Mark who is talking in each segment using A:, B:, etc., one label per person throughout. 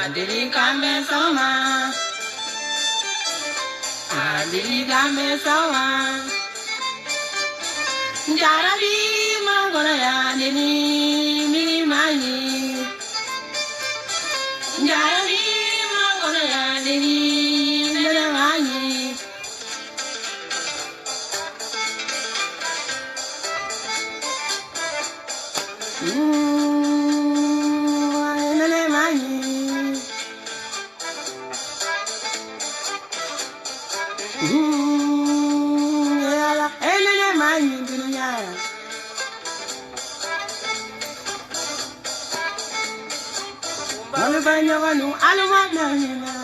A: Adeli kame sama. Adeli kame sama. Jarabi magona ya adeli miri mani. Jarabi magona ya adeli miri mani. Nene mani. Yala, nene mani dunia. Malu banyak anu, aluma nanya.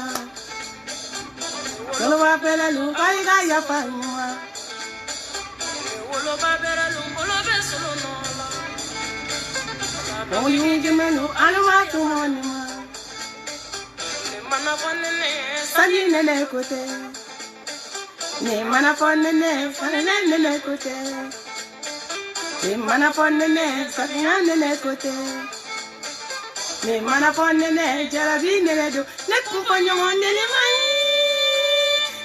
A: Kalau bapela lu, kaya kaya pangwa. Kalau bapela lu, kalau besok nola. Kalau ini jemenu, aluma tuhanima. Mana ponene, sani nene kote. Ne mana ponene, sani nene kote. Ne mana ponene, sani nene kote. Ne mana ponene, jarabi nene do. Ne kupanyo nene mani.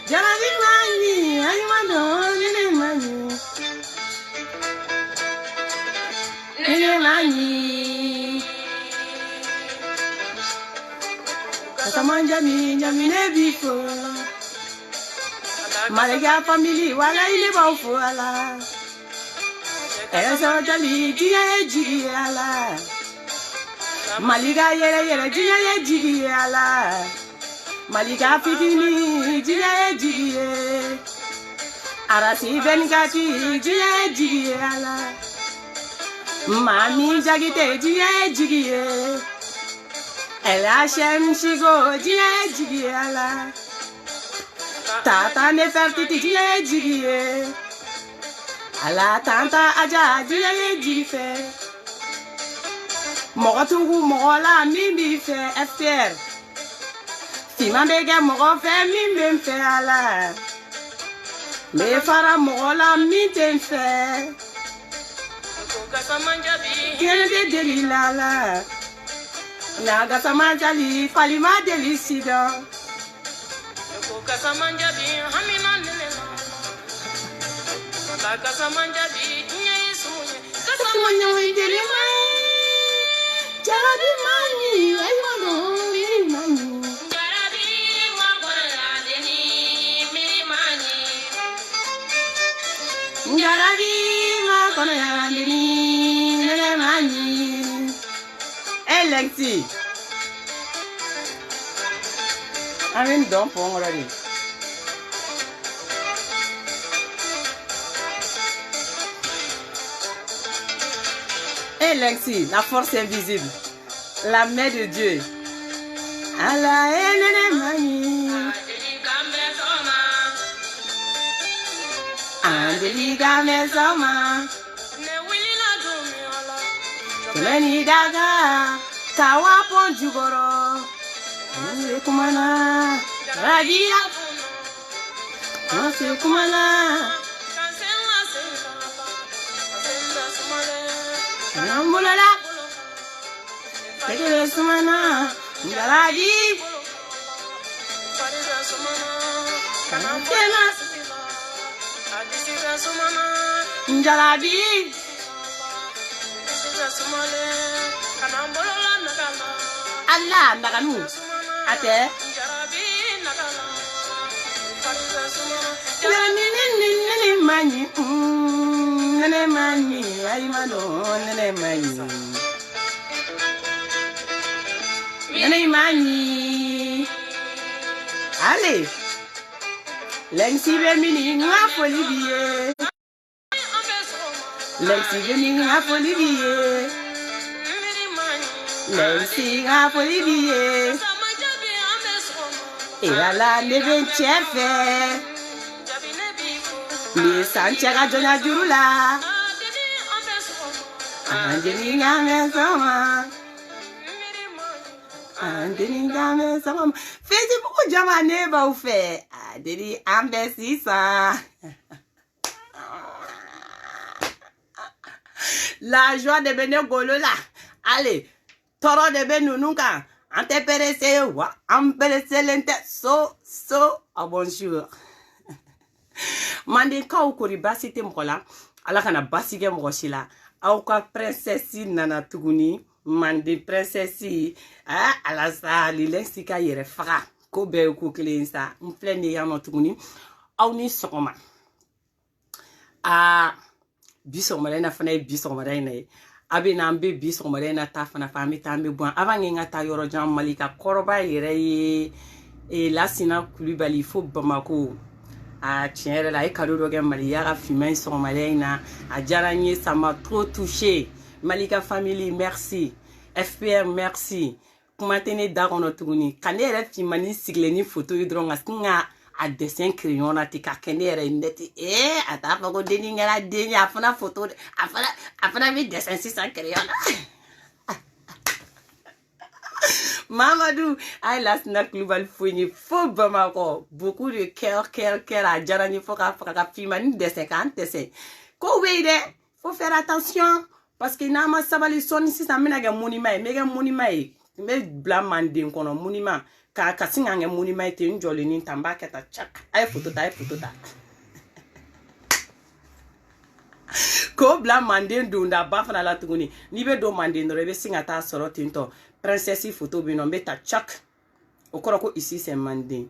A: Jarabi mani, ayi mano nene mani. Nene mani. Kasamanja mi ne bifo. Malaga family wala ile bafo ala. Esa jali jigi ala. Maliga yere jigi ala. Maliga fitini jigi. Arasi benkati jigi ala. Mami jagite jigi. Ela shem shigo jigi ala. Tata ne fertiti jigi. Ala tanta aja jigi fe. Mogo tungu mogo la mimi fe FTR. Fima bege mogo fe mimi fe ala. Me fara mogo la mimi fe. Kene de delila la. Naga samanjali falima delisida. Kasamanjabi hamina nena. Kasamanjabi nyeisuye. Kasamanya wendeli mai. Jarabi mani aymano miri mani. Jarabi magona deni miri mani. Jarabi magona deni miri mani. Lengthy. I'm in dump already. Et Lengthy, la force invisible, la main de Dieu. Allah est mani. Andeliga mesoma. Meni daga. Kawa ponjugoro, kumana, ragia, kumana, mulala, tegele sumana, ngalagi, njalabi, Allah naganu ate nene mani ay mano nene mani allez Lengthy mini nga folibie Lengthy mini nga folibie Lengthy nga folibie et la nebe chefe mi sanchega jona jurula andeni nga sama Facebook jama neba ou fait adeli ambesisa. La joie de Benegolo là. Allez, toro de Benununka. Ante perese wa ampelese lente so bonjour. Mande ka ukuri basi te mkola ala kana basi ke mkoshila au ka princesse nana tuguni mande princesse ala sa lilensi ka yere faga ko be ko klensa mflende ya no tuguni au ni sokoma biso marena fana biso marena abi na mbe biso marena ta fana fami tambe bon abange ngata yoro jam malika koroba yere e lasina kulibali fo bamako tiens la cadeau de Malia fumé son malina a jaragné ça m'a trop touché Malika family merci FPR merci comment tenir d'aron tourni kanere fimani sigleni photo hydron askinga a dessin crayon na tika kenere ndeti ata fago deni ngala deni afana photo afana mi dessin 600 crayon Mamadou, la snack global fouini, faux bamako, beaucoup de cœur, à Jarani Foka, Fimani de 50, Ko weide, faut faire attention, parce que nama sabali son ici, ça mène à un monument, méga monument, mais blanc mandin kono monument, car cassing un monument est une jolie tamba keta chak, ay photo ta. Ko blanc mandin dunda bafana la tuguni, ni be do mandin rebe singata soro tinto. Princesse photo binombe ta chak okoroko ici c'est Mandé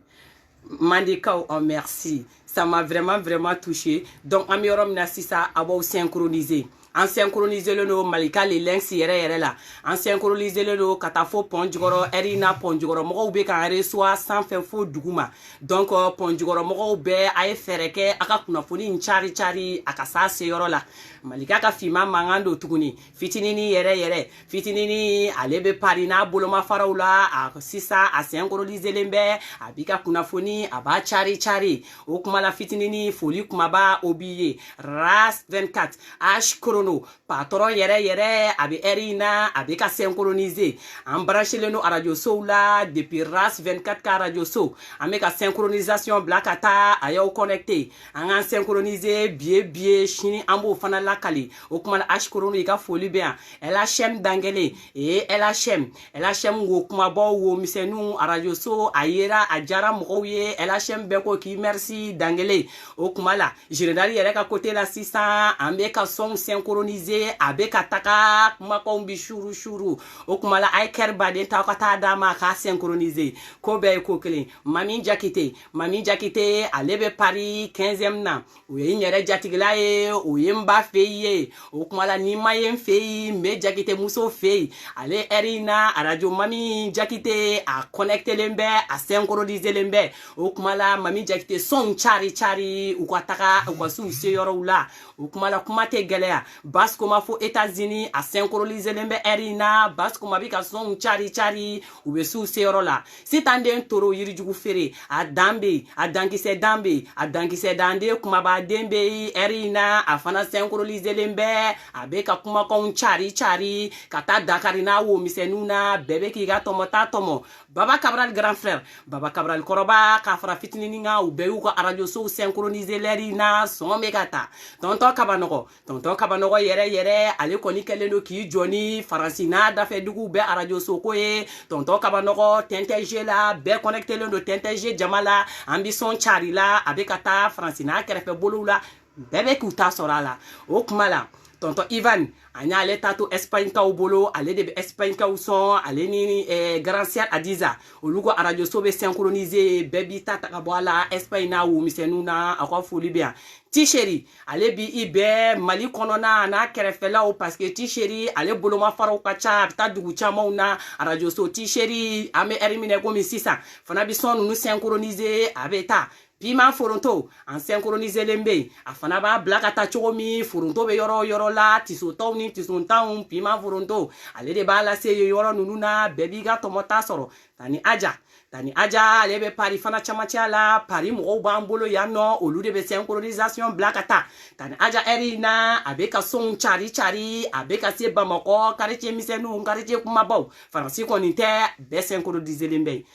A: Kao en merci ça m'a vraiment touché donc amiorom na sisa abo synchroniser en synchroniser le no malika les links yere la en synchroniser le no katafo ponjugoro erina ponjugoro mo be kan reçoit sans faire faux duguma donc ponjugoro mo be ay fereke aka kuna foni nchari aka sa se yoro la malika ka fima mangando tuguni fitinini yere fitinini alebe parina boloma faraula a sisa a synchroniser lembe abika kuna foni aba chari okuma la fitinini foli kuma ba obiye ras 24 h chrono patron yere abi erina abika synchroniser en brancher le no radio soula depuis ras 24 ka radio so ameka synchronisation blakata ayo connecté en synchroniser bien chini ambo fana la kali okuma la h chrono ika foli bien LHM dangele et LHM wo kuma bo wo misenu radio so ayera ajara moye LHM beko ki merci dangele okuma la général yere ka côté la 600 ameka son synchronisé abeka taka kuma ko mbi shuru okuma la ay kerba de ta kata dama ka synchronisé ko be ko kelen mami jakite alebe Paris 15e na oye nyere jatigla e oye mba feye okuma la ni mayen feye me jakite muso feye ale erina radio mami jakite a connecter lembe a synchroniser lembe okuma la mami jakite son chari ukataka ukwasu se yoro ula okuma la kuma te galea basko ma fo États-Unis a synchroniser lembe erina basko ma bika son chari ubesu se yoro la sitande toro yiri jugu fere a dankise dande kuma ba dembe erina a fana synchroniser lembe abeka kuma kon chari kata dakarina wo misenuna bebe ki ga tomo Baba Cabral grand frère Baba Cabral koroba ka fara fitini nga u be ko radio so synchroniser lerina son megata tonton kabanogo yere ale koni kelendo ki joni faransina da fe dugu be radio so ko e tonton kabanogo TNTG la be connecter le TNTG jamala ambition chari la abekata francina kerefe bolula bebe kuta sorala okmala tonton Ivan anya ale tato Espagne ka ubolo ale de Espagne ka uson ale ni grand sœur Adiza olugo radio sobe synchroniser bebi tata ka boala Espagne na wu misenuna akwa foli bien Ticheri ale bi ibe Mali konona na kerefela o parce que Ticheri ale boloma faro kacha ta dugu chama na radio so Ticheri ame erimine ko mi sisa fana bi son nu synchroniser abeta Pima foronto en synchroniser lembe afana ba blakata chomi foronto be yoro la tisoto ni tisontaun pima foronto ale de bala se yoro nununa bebi ga tomota soro tani aja lebe Paris fana chamachala Paris mo bambolo yano olu de be synchronisation blakata tani aja erina abeka son chari abeka se bamako kariche misenu kariche kumabo faransi konite be synchroniser lembe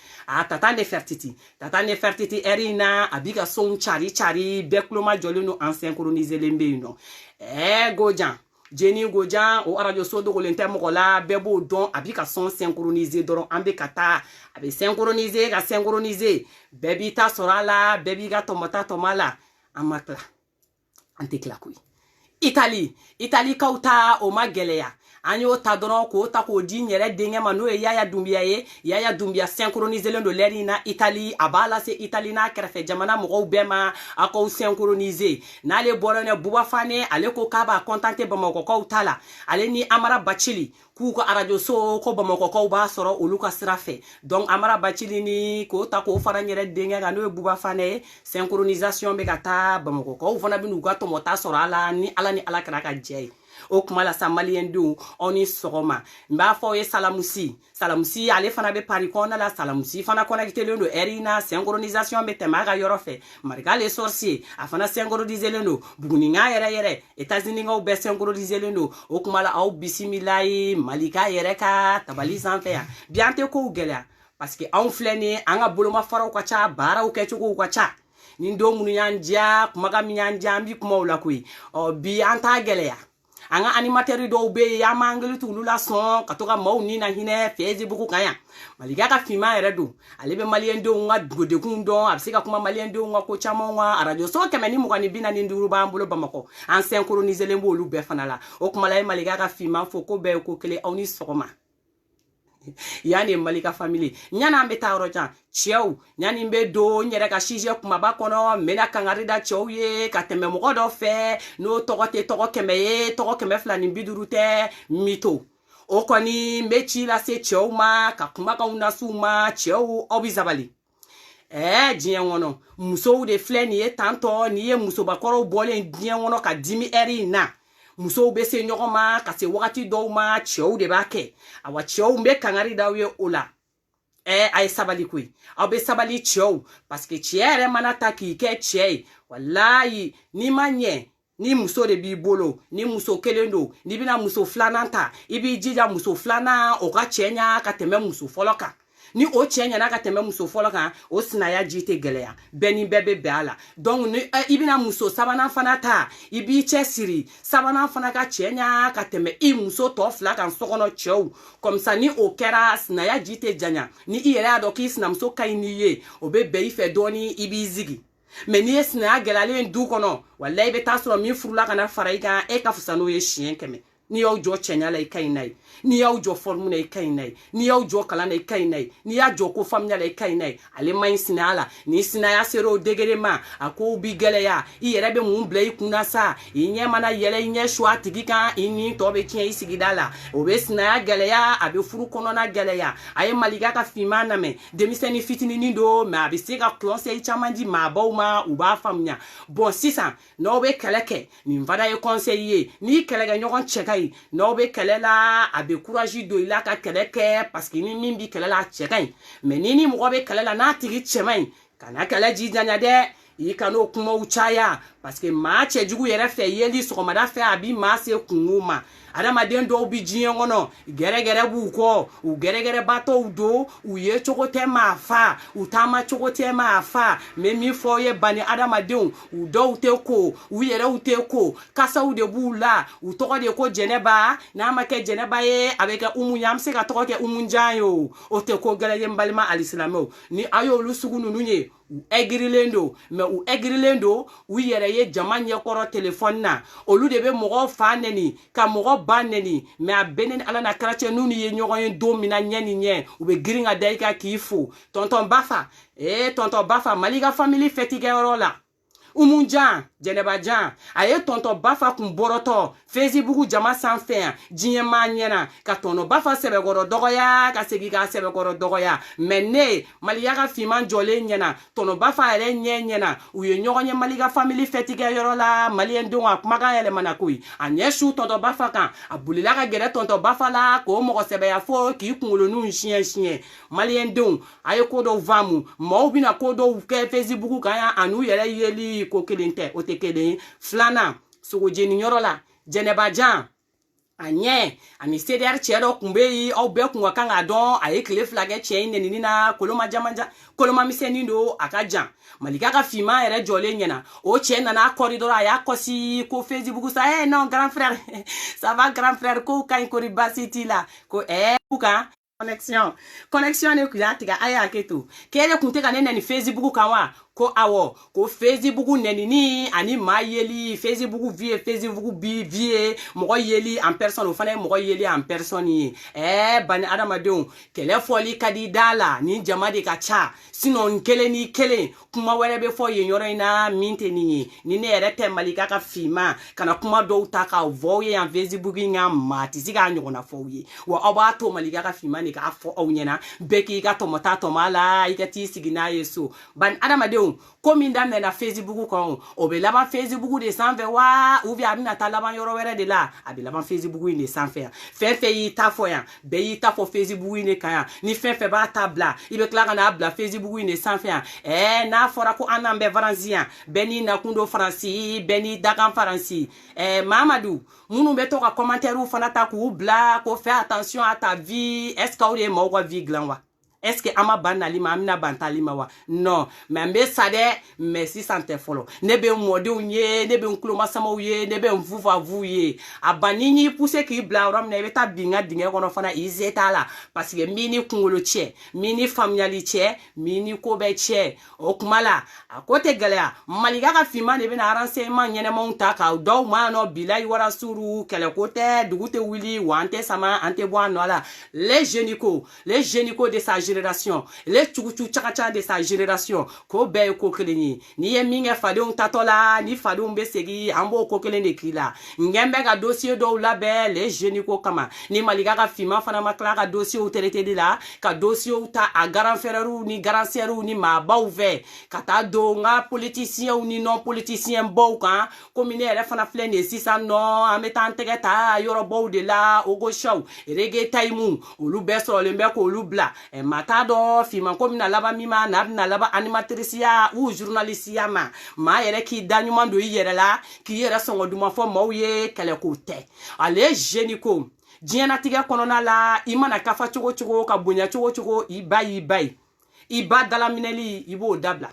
A: tata de fertiti erina abika son chari bekloma jolino en synchroniser lembe no gojan Jenny Gojan o radio so dogolen tɛ mɔgɔ la bɛɛ b'o dɔn a bi ka son synchroniser dɔrɔn an bɛ ka taa a bɛ synchroniser ka synchroniser bɛɛ b'i ta sɔrɔ a la bɛɛ b'i ka tɔmɔta tɔmɔ la an ma tila an tɛ tila koyi Italie kaw ta o ma gɛlɛya an y'o ta dɔrɔn k'o ta k'o di n yɛrɛ denkɛ ma n'o ye Yaya Dumbiya ye Yaya Dumbiya synchroniselen don l'heure in na Italie a b'a lase Italie n'a kɛrɛfɛ jamana mɔgɔw bɛɛ ma a k'aw synchroniser n'ale bɔra ne Buba Fane ale ko k'a b'a contenter Bamakɔkaw ta la ale ni Amara Bacili k'u ka radio so ko Bamakɔkaw b'a sɔrɔ olu ka sira fɛ donc Amara Bacili ni k'o ta k'o fara n yɛrɛ denkɛ kan n'o ye Buba Fane ye synchronisation bɛ ka taa Bamakɔkaw fana bɛ n'u ka tɔmɔta sɔrɔ a la ni Ala kɛra ka jɛ ye o kuma la sa malien denw aw ni sɔgɔma n b'a fɔ ye Salamusi ale fana bɛ Paris kɔnɔna la Salamusi fana connectelen don heure in na synchronisation bɛ tɛmɛ a ka yɔrɔ fɛ Marika le sorcier a fana synchroniselen don Buguninga yɛrɛ États-Unis-kaw bɛɛ synchroniselen don o kuma la aw bisimilayi Malika yɛrɛ ka tabali sanfɛ yan bi an tɛ kow gɛlɛya parce que anw filɛ nin an ka bolomafaraw ka ca baaraw kɛcogow ka ca ni don minnu y'an diya kumakan min y'an diya an bi kumaw la koyi bi an t'a gɛlɛya an ka animateur dɔw bɛ yen an m'an hakili t'olu la sɔn ka to ka maaw ni na hinɛ Facebook kan yan Malika ka finman yɛrɛ don ale bɛ maliyɛndenw ka dekun dɔn a bɛ se ka kuma maliyɛndenw ka ko caman kan radio so 145 b'an bolo Bamakɔ an synchroniselen b'olu bɛɛ fana la o kuma la ye Malika ka finman fɔ ko bɛɛ ye ko kelen aw ni sɔgɔma yani Malika family ɲana an bɛ taa yɔrɔ jan cɛw ɲani bɛ don n yɛrɛ ka sujet kumaba kɔnɔ n bɛna kangari da cɛw ye ka tɛmɛ mɔgɔ dɔ fɛ n'o tɔgɔ tɛ tɔgɔ 100 ye tɔgɔ 250 tɛ mito o kɔni n bɛ ci lase cɛw ma ka kumakanw lase u ma cɛw aw bɛ sabali diɲɛ kɔnɔ musow de filɛ nin ye tantɔ n'i ye musobakɔrɔw bɔlen diɲɛ kɔnɔ ka dimi heure in na musow bɛ se ɲɔgɔn ma ka se wagati dɔw ma cɛw de b'a kɛ awa cɛw n bɛ kangari d'aw ye o la a ye sabali koyi aw bɛ sabali cɛw parce que cɛ yɛrɛ mana ta k'i kɛ cɛ ye walayi n'i ma ɲɛ ni muso de b'i bolo ni muso kelen don n'i bɛna muso filanan ta i b'i jija muso filanan o ka cɛ ɲa ka tɛmɛ muso fɔlɔ kan ni o cɛ ɲana ka tɛmɛ muso fɔlɔ kan o sinaya ji tɛ gɛlɛya bɛɛ ni bɛɛ bɛ bɛn a la donc ni i bɛna muso sabanan fana ta i b'i cɛ siri sabanan fana ka cɛ ɲa ka tɛmɛ i muso tɔ fila kan sokɔnɔ cɛw comme ça ni o kɛra sinaya ji tɛ janya ni i yɛrɛ y'a dɔn k'i sinamuso ka ɲi n'i ye o bɛ bɛn i fɛ dɔɔni i b'i sigi mais n'i ye sinaya gɛlɛyalen du kɔnɔ walayi i bɛ taa sɔrɔ min furula ka na fara i kan e ka fisa n'o ye siɲɛ 100 n'i y'aw jɔ cɛɲa la i ka ɲi n'a ye n'i y'aw jɔ forme na i ka ɲi n'a ye n'i y'aw jɔ kalan na i ka ɲi n'a ye n'i y'a jɔ ko faamuya la i ka ɲi n'a ye ale ma ɲi sinaya la ni sinaya sera o degré ma a kow bi gɛlɛya i yɛrɛ bɛ mun bila i kunna sa i ɲɛ mana yɛlɛ i ɲɛ su a tigi kan i ni tɔ bɛ tiɲɛ i sigida la o bɛ sinaya gɛlɛya a bɛ furu kɔnɔna gɛlɛya a ye Malika ka finman lamɛn denmisɛnnin fitininin don mais a bɛ se ka conseil caman di maabaw ma u b'a faamuya bon sisan n'aw bɛ kɛlɛ kɛ nin fana ye conseil ye n'i kɛlɛkɛɲɔgɔn cɛ ka ɲi n'aw bɛ kɛlɛ la a bɛ courage don i la ka kɛlɛ kɛ parce que ni min bɛ kɛlɛ la a cɛ ka ɲi mais ni mɔgɔ bɛ kɛlɛ la n'a tigi cɛ man ɲi kana kɛlɛ ji janya dɛ i kan'o kumaw caya parce que maa cɛjugu yɛrɛ fɛ yeli sɔgɔmada fɛ a bi maa se kungo ma adamaden dɔw bi diɲɛ kɔnɔ gɛrɛgɛrɛ b'u kɔ u gɛrɛgɛrɛbatɔw don u ye cogo tɛ maa fa u taama cogo tɛ maa fa mais min fɔ ye bani adamadenw u dɔw tɛ ko u yɛrɛw tɛ ko kasaw de b'u la u tɔgɔ de ko Jɛnɛba n'a ma kɛ Jɛnɛba ye a bɛ kɛ Umu ye an bɛ se ka tɔgɔ kɛ Umunjan ye o tɛ ko gɛlɛn ye n balima alisilamɛw ni a y'olu sugu ninnu ye u aigrilen don mais u aigrilen don u yɛrɛ ye jama ɲɛkɔrɔ téléphone na olu de bɛ mɔgɔ fa nɛni ka mɔgɔ ba nɛni mais a bɛɛ ni Ala na kira cɛ n'u ni ye ɲɔgɔn ye don min na ɲɛ ni ɲɛ u bɛ girin ka da i kan k'i fo tonton Bafa tonton Bafa Malika family fɛtikɛyɔrɔ la Umunjan Jɛnɛbajan a ye tonton Bafa kun bɔrɔtɔ Facebook jama sanfɛ yan diɲɛ maa ɲɛna ka tonton Bafa sɛbɛkɔrɔ dɔgɔya ka segin ka sɛbɛkɔrɔ dɔgɔya mais ne Malika ka finman jɔlen ɲɛna tonton Bafa yɛrɛ ɲɛ ɲɛna u ye ɲɔgɔn ye Malika family fɛtikɛyɔrɔ la maliyɛndenw a kumakan yɛlɛmana koyi a ɲɛ su tonton Bafa kan a bolila ka gɛrɛ tonton Bafa la k'o mɔgɔ sɛbɛya fo k'i kunkoloninw siɲɛ siɲɛ maliyɛndenw a ye ko dɔw faamu maaw bɛna ko dɔw kɛ Facebook kan yan a n'u yɛrɛ yeli ko kelen tɛ o tɛ kelen filanan sogo jeni yɔrɔ la Jɛnɛbajan anye ami CDR chero kumbe au be kunwa kanga don aye kle flage che neni na koloma jamanja koloma miseni ndo akajan malika ka fima ere jole nyena o che na corridor aya kosi ko Facebook ça non grand frère ça va grand frère ko kan ko ribasiti la ko kuka connexion ne kuya tiga aya ketu kele kunte ka nene ni Facebook kanwa ko awo ko Facebook neni ni ani ma yeli Facebook vie Facebook vie mo yeli en personne o fana mo yeli en personne bani adama don kele foli kadi dala ni jama de ka cha sinon kele ni kele kuma were be fo ye nyoro ina minte ni ne ere malika ka fima kana kuma do ta ka voye en Facebook nga mati siga nyona fo ye wa oba to malika ka fima ni ka fo o nyena beki ka to mota to mala ikati sigina yeso ban adama de comme indamne na Facebook kon obe laban Facebook de sans faire wa ou via na ta laban yoro were de la abi laban Facebook ni sans faire fe yi ta fo ya be yi ta fo Facebook ni kan ni fe ba tabla ibe klara na abla Facebook ni sans faire na fora ko anambe varanzia beni na kundo franci beni dagan franci Mamadou munu be to ka commentaire ou fana ta ku bla ko faire attention à ta vie est-ce que ou mo wa vie glanwa est-ce que ama banali ma amina bantali ma wa non mais mbe sade merci santé folo nebe mode unye nebe nkloma sama uye nebe mvuva vuye abanini pousse ki bla rom na beta binga dinga kono fana izeta la parce que mini kungolo che mini familiali che mini kobe che okumala akote galea maliga ka fima nebe na renseignement nyene monta ka do ma no bilai wara suru kele kote dugute wili wante sama ante bwa no la les génico de sa génération les chuchu chakacha de sa génération ko be ko keleni ni ye minge fadon tatola ni fadon besegi ambo ko keleni kila ngembe ga dossier do la be les génico kama ni maliga ka fima fana makla ka dossier ou traité de la ka dossier ou ta a grand frère ni grand sœur ni ma ba ouvert kata do nga politicien ou ni non politicien bo kan comme ni re fana flene 600 non ametan tegeta yoro bo de la ogo show rege taimu olu beso le mbeko olu bla matado fima comme na laba mima na laba animatrice ya ou journaliste ya ma yere ki danyuma do yere la ki yere songo duma fo mawye kele ko te ale génico diena tiga konona la imana kafa chogo ka bunya chogo iba dala mineli ibo dabla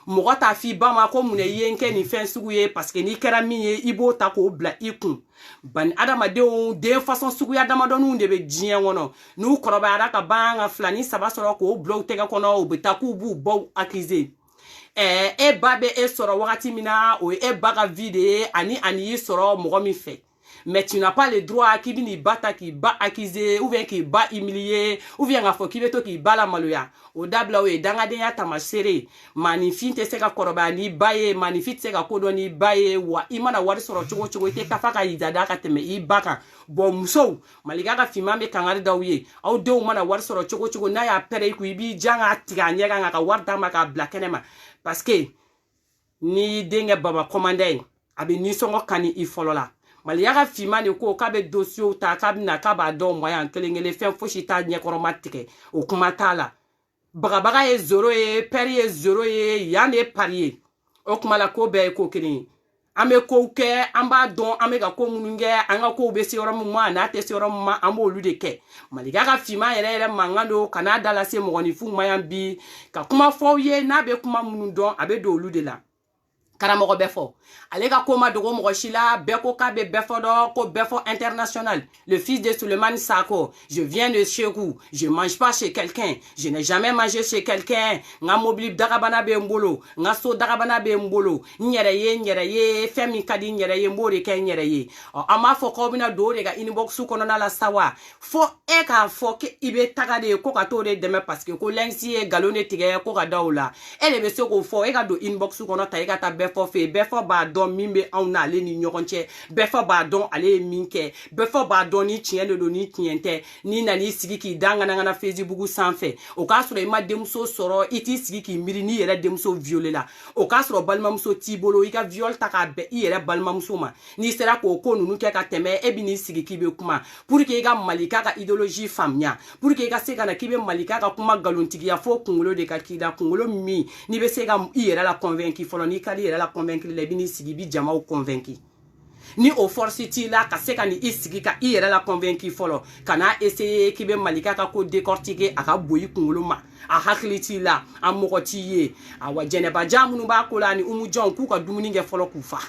A: mogota fi ba ma ko mune yenke ni fen suguye parce que ni kera miye ibo ta ko bla ikun ban adama de façon suguya adama donu de be dien wono nu koroba ara ka banga flani saba soro ko blog tega kono obita ku bu bo akize babe soro wakati mina o baga vide ani soro mogo mi fait. Mais tu n'as pas le droit qui vini bata qui ba accuser ou bien qui ba humilier ou bien nga fo qui beto qui ba la maloya o dabla we danga de ya tamasere magnifique te seka koroba ni baye magnifique seka kodo ni baye wa imana wari soro chogo te kafaka izada ka teme ibaka bo muso maliga ka fima me kangari dawiye au de mana wari soro chogo na ya pere ku ibi janga tiga nyega nga ka warda maka blakenema parce que ni denge baba commandant abi ni songo kani ifolola maliyaga fima ne ko ka be dossier ta ka bina ka ba do moyen kelengele fen foshita nye koromatike o kuma tala baga e zoro e peri e zoro e yane parier o kuma la ko be ko kini ame ko ke amba don ame ga ko mununge anga ko be se oromu ma na te se oromu ma ambo lude ke maliyaga fima yere mangando kanada la se mo ni fu mayan bi ka kuma fo ye na be kuma munundon abe do lude la karamogo befo alega koma dogo mogo shila beko ka be befo do ko befo international le fils de Suleiman Sako je viens de chez vous je mange pas chez quelqu'un je n'ai jamais mangé chez quelqu'un nga mobile darabana be mbolo nga so darabana be mbolo nyere ye femi kadi nyere ye mbore ke nyere ye ama fo ko bina do rega inbox su kono na la sawa fo e ka fo ke ibe tagade ko ka to de deme parce que ko lensi e galone tige ko ka daula ele be so ko fo e ka do inbox su kono ta e ka ta befo fe befo ba don mimbe on na le ni nyokonche befo ba don ale minke befo ba don ni tiene do ni tiente ni na ni sigi ki danga na Facebook sanfe o ka soro ma demso soro iti sigi ki miri ni yere demso violer la o ka soro balmamso tibolo ika viol taka be yere balmamso ma ni sera ko ko nunu ke ka teme e bi ni sigi ki be kuma pour que ga malika ka idéologie famia pour que ga se kana ki be malika ka kuma galontigi ya fo kungulo de ka kida kungulo mi ni be se ga yere la convaincre folo ni kali yere la convaincre les bini sigi bi jama ou convaincu ni o force ti la ka se ka ni isigi ka i yɛrɛ la convaincre fɔlɔ kana essayer k'i bɛ Malika ka ko décortiquer a ka boyi kunkolo ma a hakili t'i la a mɔgɔ t'i ye awa jɛnɛbaja minnu b'a ko la ni Umu Jɔn k'u ka dumuni kɛ fɔlɔ k'u fa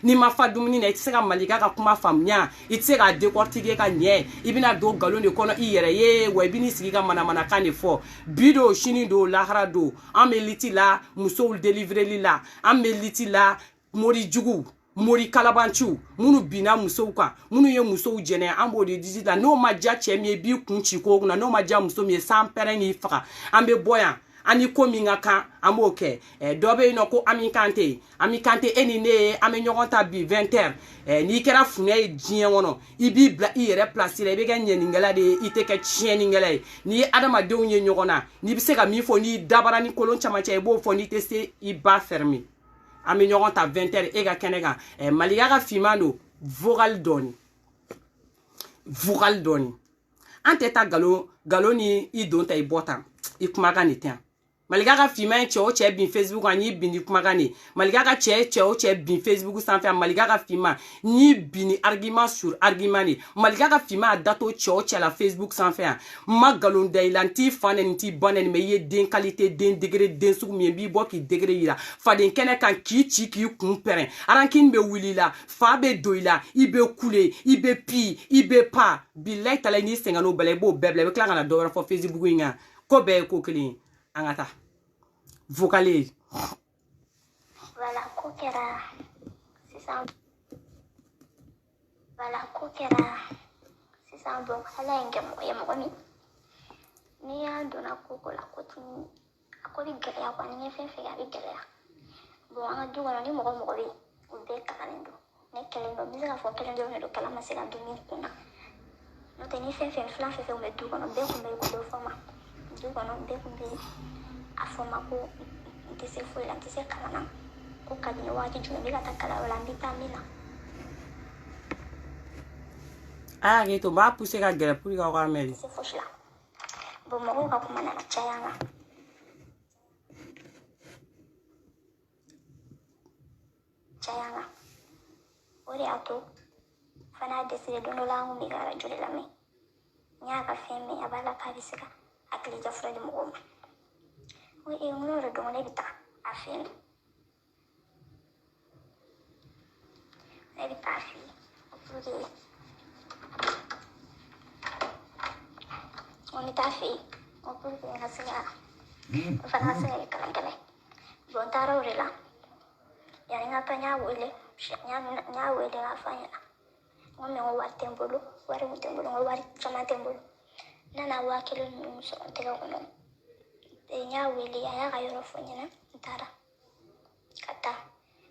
A: ni ma fa dumuni na i tɛ se ka Malika ka kuma faamuya i tɛ se k'a décortiquer ka ɲɛ i bɛna don galon de kɔnɔ i yɛrɛ ye wa i bɛn'i sigi ka manamanakan de fɔ bi don sini don lahara don an bɛ liti la musow délivreli la an bɛ liti la mori jugu mori kalabanciw minnu binna musow kan minnu ye musow jɛnɛ an b'o de disi la n'o ma diya cɛ min ye b'i kun ci ko kunna n'o ma diya muso min ye san pɛrɛn k'i faga an bɛ bɔ yan ani ko min ka kan an b'o kɛ dɔ bɛ yen nɔ ko Ami Kante Ami Kante e ni ne an bɛ ɲɔgɔn ta bi 20h n'i kɛra funɛ ye diɲɛ kɔnɔ i b'i bila i yɛrɛ place la i bɛ kɛ ɲɛnikɛla de ye i tɛ kɛ tiɲɛnikɛla ye n'i ye adamadenw ye ɲɔgɔn na n'i bɛ se ka min fɔ n'i dabara ni kolon camancɛ i b'o fɔ n'i tɛ se i ba fermer an bɛ ɲɔgɔn ta 20h e ka kɛnɛ kan Malika ka finman don vocal dɔɔni an tɛ taa galon ni i don ta i bɔ tan i kumakan de tɛ yan Malika ka finman cɛ o cɛ bin Facebook kan n'i bin ni kumakan de Malika ka cɛ o cɛ bin Facebook sanfɛ Malika ka finman n'i bin ni argument sur argument de Malika ka finman a dato cɛ o cɛ la Facebook sanfɛ yan ma galon da i la n t'i fa nɛ n t'i ba nɛ mais i ye den qualité den degré den sugu min ye n b'i bɔ k'i degré yira faden kɛnɛ kan k'i ci k'i kun pɛrɛn arankini bɛ wuli i la fa bɛ don i la i bɛ kule i bɛ pi i bɛ pa bilayi tala n'i sɛgɛn n'o bɛɛ la i b'o bɛɛ bila i bɛ tila ka na dɔ wɛrɛ fɔ Facebook in kan ko bɛɛ ye ko kelen ye an ka taa vocale
B: voilà ko kɛra sisan bon ala ye kɛ mɔgɔ ye mɔgɔ min n'i y'a donna ko la ko tun a ko bɛ gɛlɛya quoi ni fɛn fɛn a bɛ gɛlɛya bon an ka du kɔnɔ ni mɔgɔ bɛ yen u bɛɛ kalannen don ne kelen don n bɛ se k'a fɔ kelen dɔrɔn de don kalan ma se ka don min kun na n'o tɛ ni fɛn fɛn filan fɛn fɛn bɛ du kɔnɔ bɛɛ tun bɛ ko dɔ fɔ ma du kɔnɔ bɛɛ tun bɛ a fɔ ma ko n tɛ se foyi la n tɛ se kalan na ko ka di n ye waati jumɛn n bɛ ka taa kalan la n bɛ taa min na.
A: a y'a kɛ to n b'a pousser ka gɛrɛ pour que aw k'a mɛn de.
B: N tɛ se fosi la bon mɔgɔw ka kuma nana caya n kan. O de y'a to fana y'a décidé don dɔ la an kun bɛ ka arajo de lamɛn n y'a ka fɛn mɛn a b'a la k'a bɛ se ka hakili ja fura di mɔgɔw ma. N ko n ko yɔrɔ dɔn ne bɛ taa a fɛ yen ne bɛ taa a fɛ yen pour que n bɛ taa a fɛ yen pour que n ka se ka n fana ka se ka kɛ kalankɛla ye bon n taara o de la yanni n ka taa n y'a wele k'a f'a ɲɛna n ko mɛ n ko wari tɛ n bolo wari kun tɛ n bolo n ko wari caman tɛ n bolo n nana 1000 ninnu sɔrɔ n tɛgɛ kɔnɔ n y'a wele a y'a ka yɔrɔ fɔ n ɲɛna n taara ka taa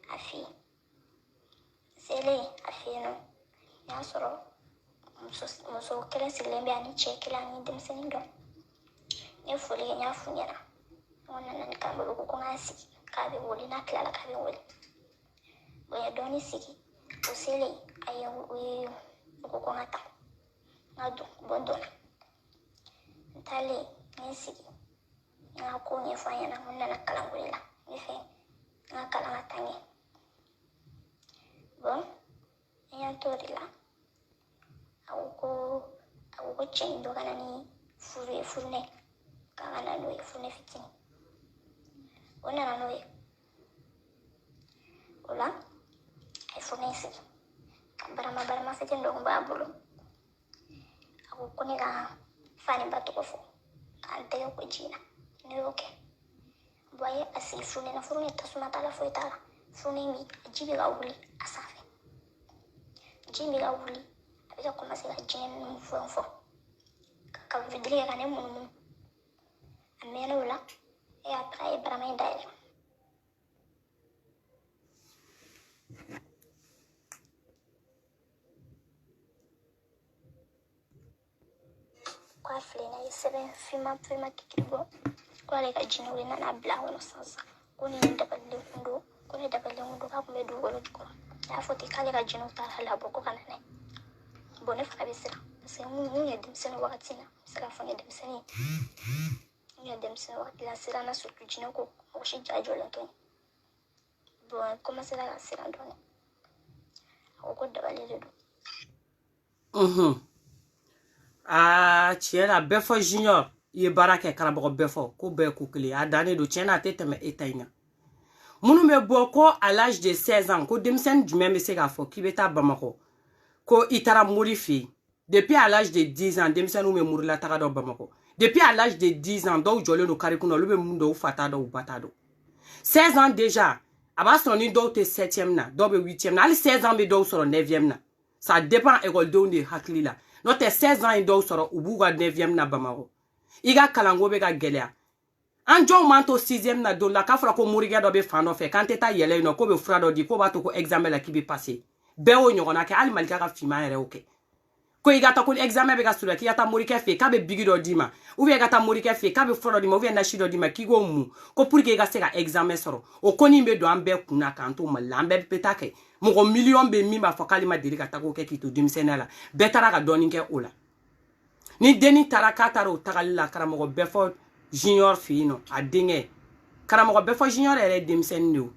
B: a fɛ yen n selen a fɛ yen nɔ n y'a sɔrɔ muso kelen sigilen bɛ ani cɛ kelen ani denmisɛnnin dɔ n ye foli kɛ n y'a f'u ɲɛna n ko nana ni kan bolo ko n k'a sigi k'a bɛ wele n'a tilala k'a bɛ wele bon n ye dɔɔnin sigi o selen a ye u ko ko n ka taa n ka don bon donna n taalen n ye sigi n ka ko ɲɛfɔ a ɲɛna n ko n nana kalanko de la n bɛ fɛ n ka kalan ka taa ɲɛ bon n y'an to o de la a ko cɛ in dɔ ka na ni furu ye furunɛ k'an ka na n'o ye furunɛ fitinin o nana n'o ye o la a ye furunɛ sigi ka barama fitinin dɔ kun b'a bolo a ko ne ka fa ni ba tɔgɔ fɔ k'an tɛgɛ ko ji la ne y'o kɛ bon a ye a sigi furunɛ na furunɛ tasuma t'a la foyi t'a la furunɛ min ji bɛ ka wuli a sanfɛ ji bɛ ka wuli a bɛ ka commencer ka jinɛ ninnu fɔ ka vidili kɛ ka ne munumunu a mɛnna o la après a ye barama in dayɛlɛ ko a filɛ n'a ye sɛbɛn finman kikiri bɔ ko ale ka jinɛw de nana bila a kɔnɔ sisan ko ni ne dabalilen kun don ko ne dabalilen kun don k'a kun bɛ dugukolo jukɔrɔ a y'a fɔ ten k'ale ka jinɛw taara labɔ ko ka na n'a ye bon ne fana bɛ siran parce que mun ye denmisɛnnin wagati na n bɛ se k'a fɔ n ye denmisɛnnin wagati la siranna surtout jinɛ ko mɔgɔ si ja jɔlen to n ye bon n commencera ka siran dɔɔnin o ko dabali de
A: Ah, tiens la befo junior. Ye barake karaboko befo. Ko be koukli. A dane do tiens la tete me etaina. Mounou me boko à l'âge de 16 ans. Ko demsen du même se gafo. Ki beta Bamako. Ko itara morifi. Depuis à l'âge de 10 ans. Demsen ou me mouri la taga do Bamako. Depuis à l'âge de 10 ans. Do jole no karikuno. Lube mundo ou fatado ou batado. 16 ans déjà. Aba soni do te 7e na. Do be 8e na. Ali 16 ans be do soro 9e na. Ça dépend école do de hakli la. Note 16 ans do soro ubuga 9e na Bamako. Iga kalango be ga gelea. Anjo manto 6e na do la ka fra ko muriga do be fano fe kan teta yele no ko be fra do di ko ba to ko examen la ki be passé. Be o nyona ke ali malika ka fima ere oke. Ko iga ta ko examen be ga sura ki ata murike fe ka be bigi do di ma. Ou be ga ta murike fe ka be fra do di ma ou be na shi do di ma ki go mu. Ko pour que ga se ga examen soro. O koni be do ambe kuna kanto mala ambe petake. Mo ko million be mi ba fokali ma diri ka ta ko ke ki to dimsenala. Betara ga doni ke ola. Ni deni taraka taro tagalila karamogo befo junior fino a dinge karamogo befo junior ere demsen no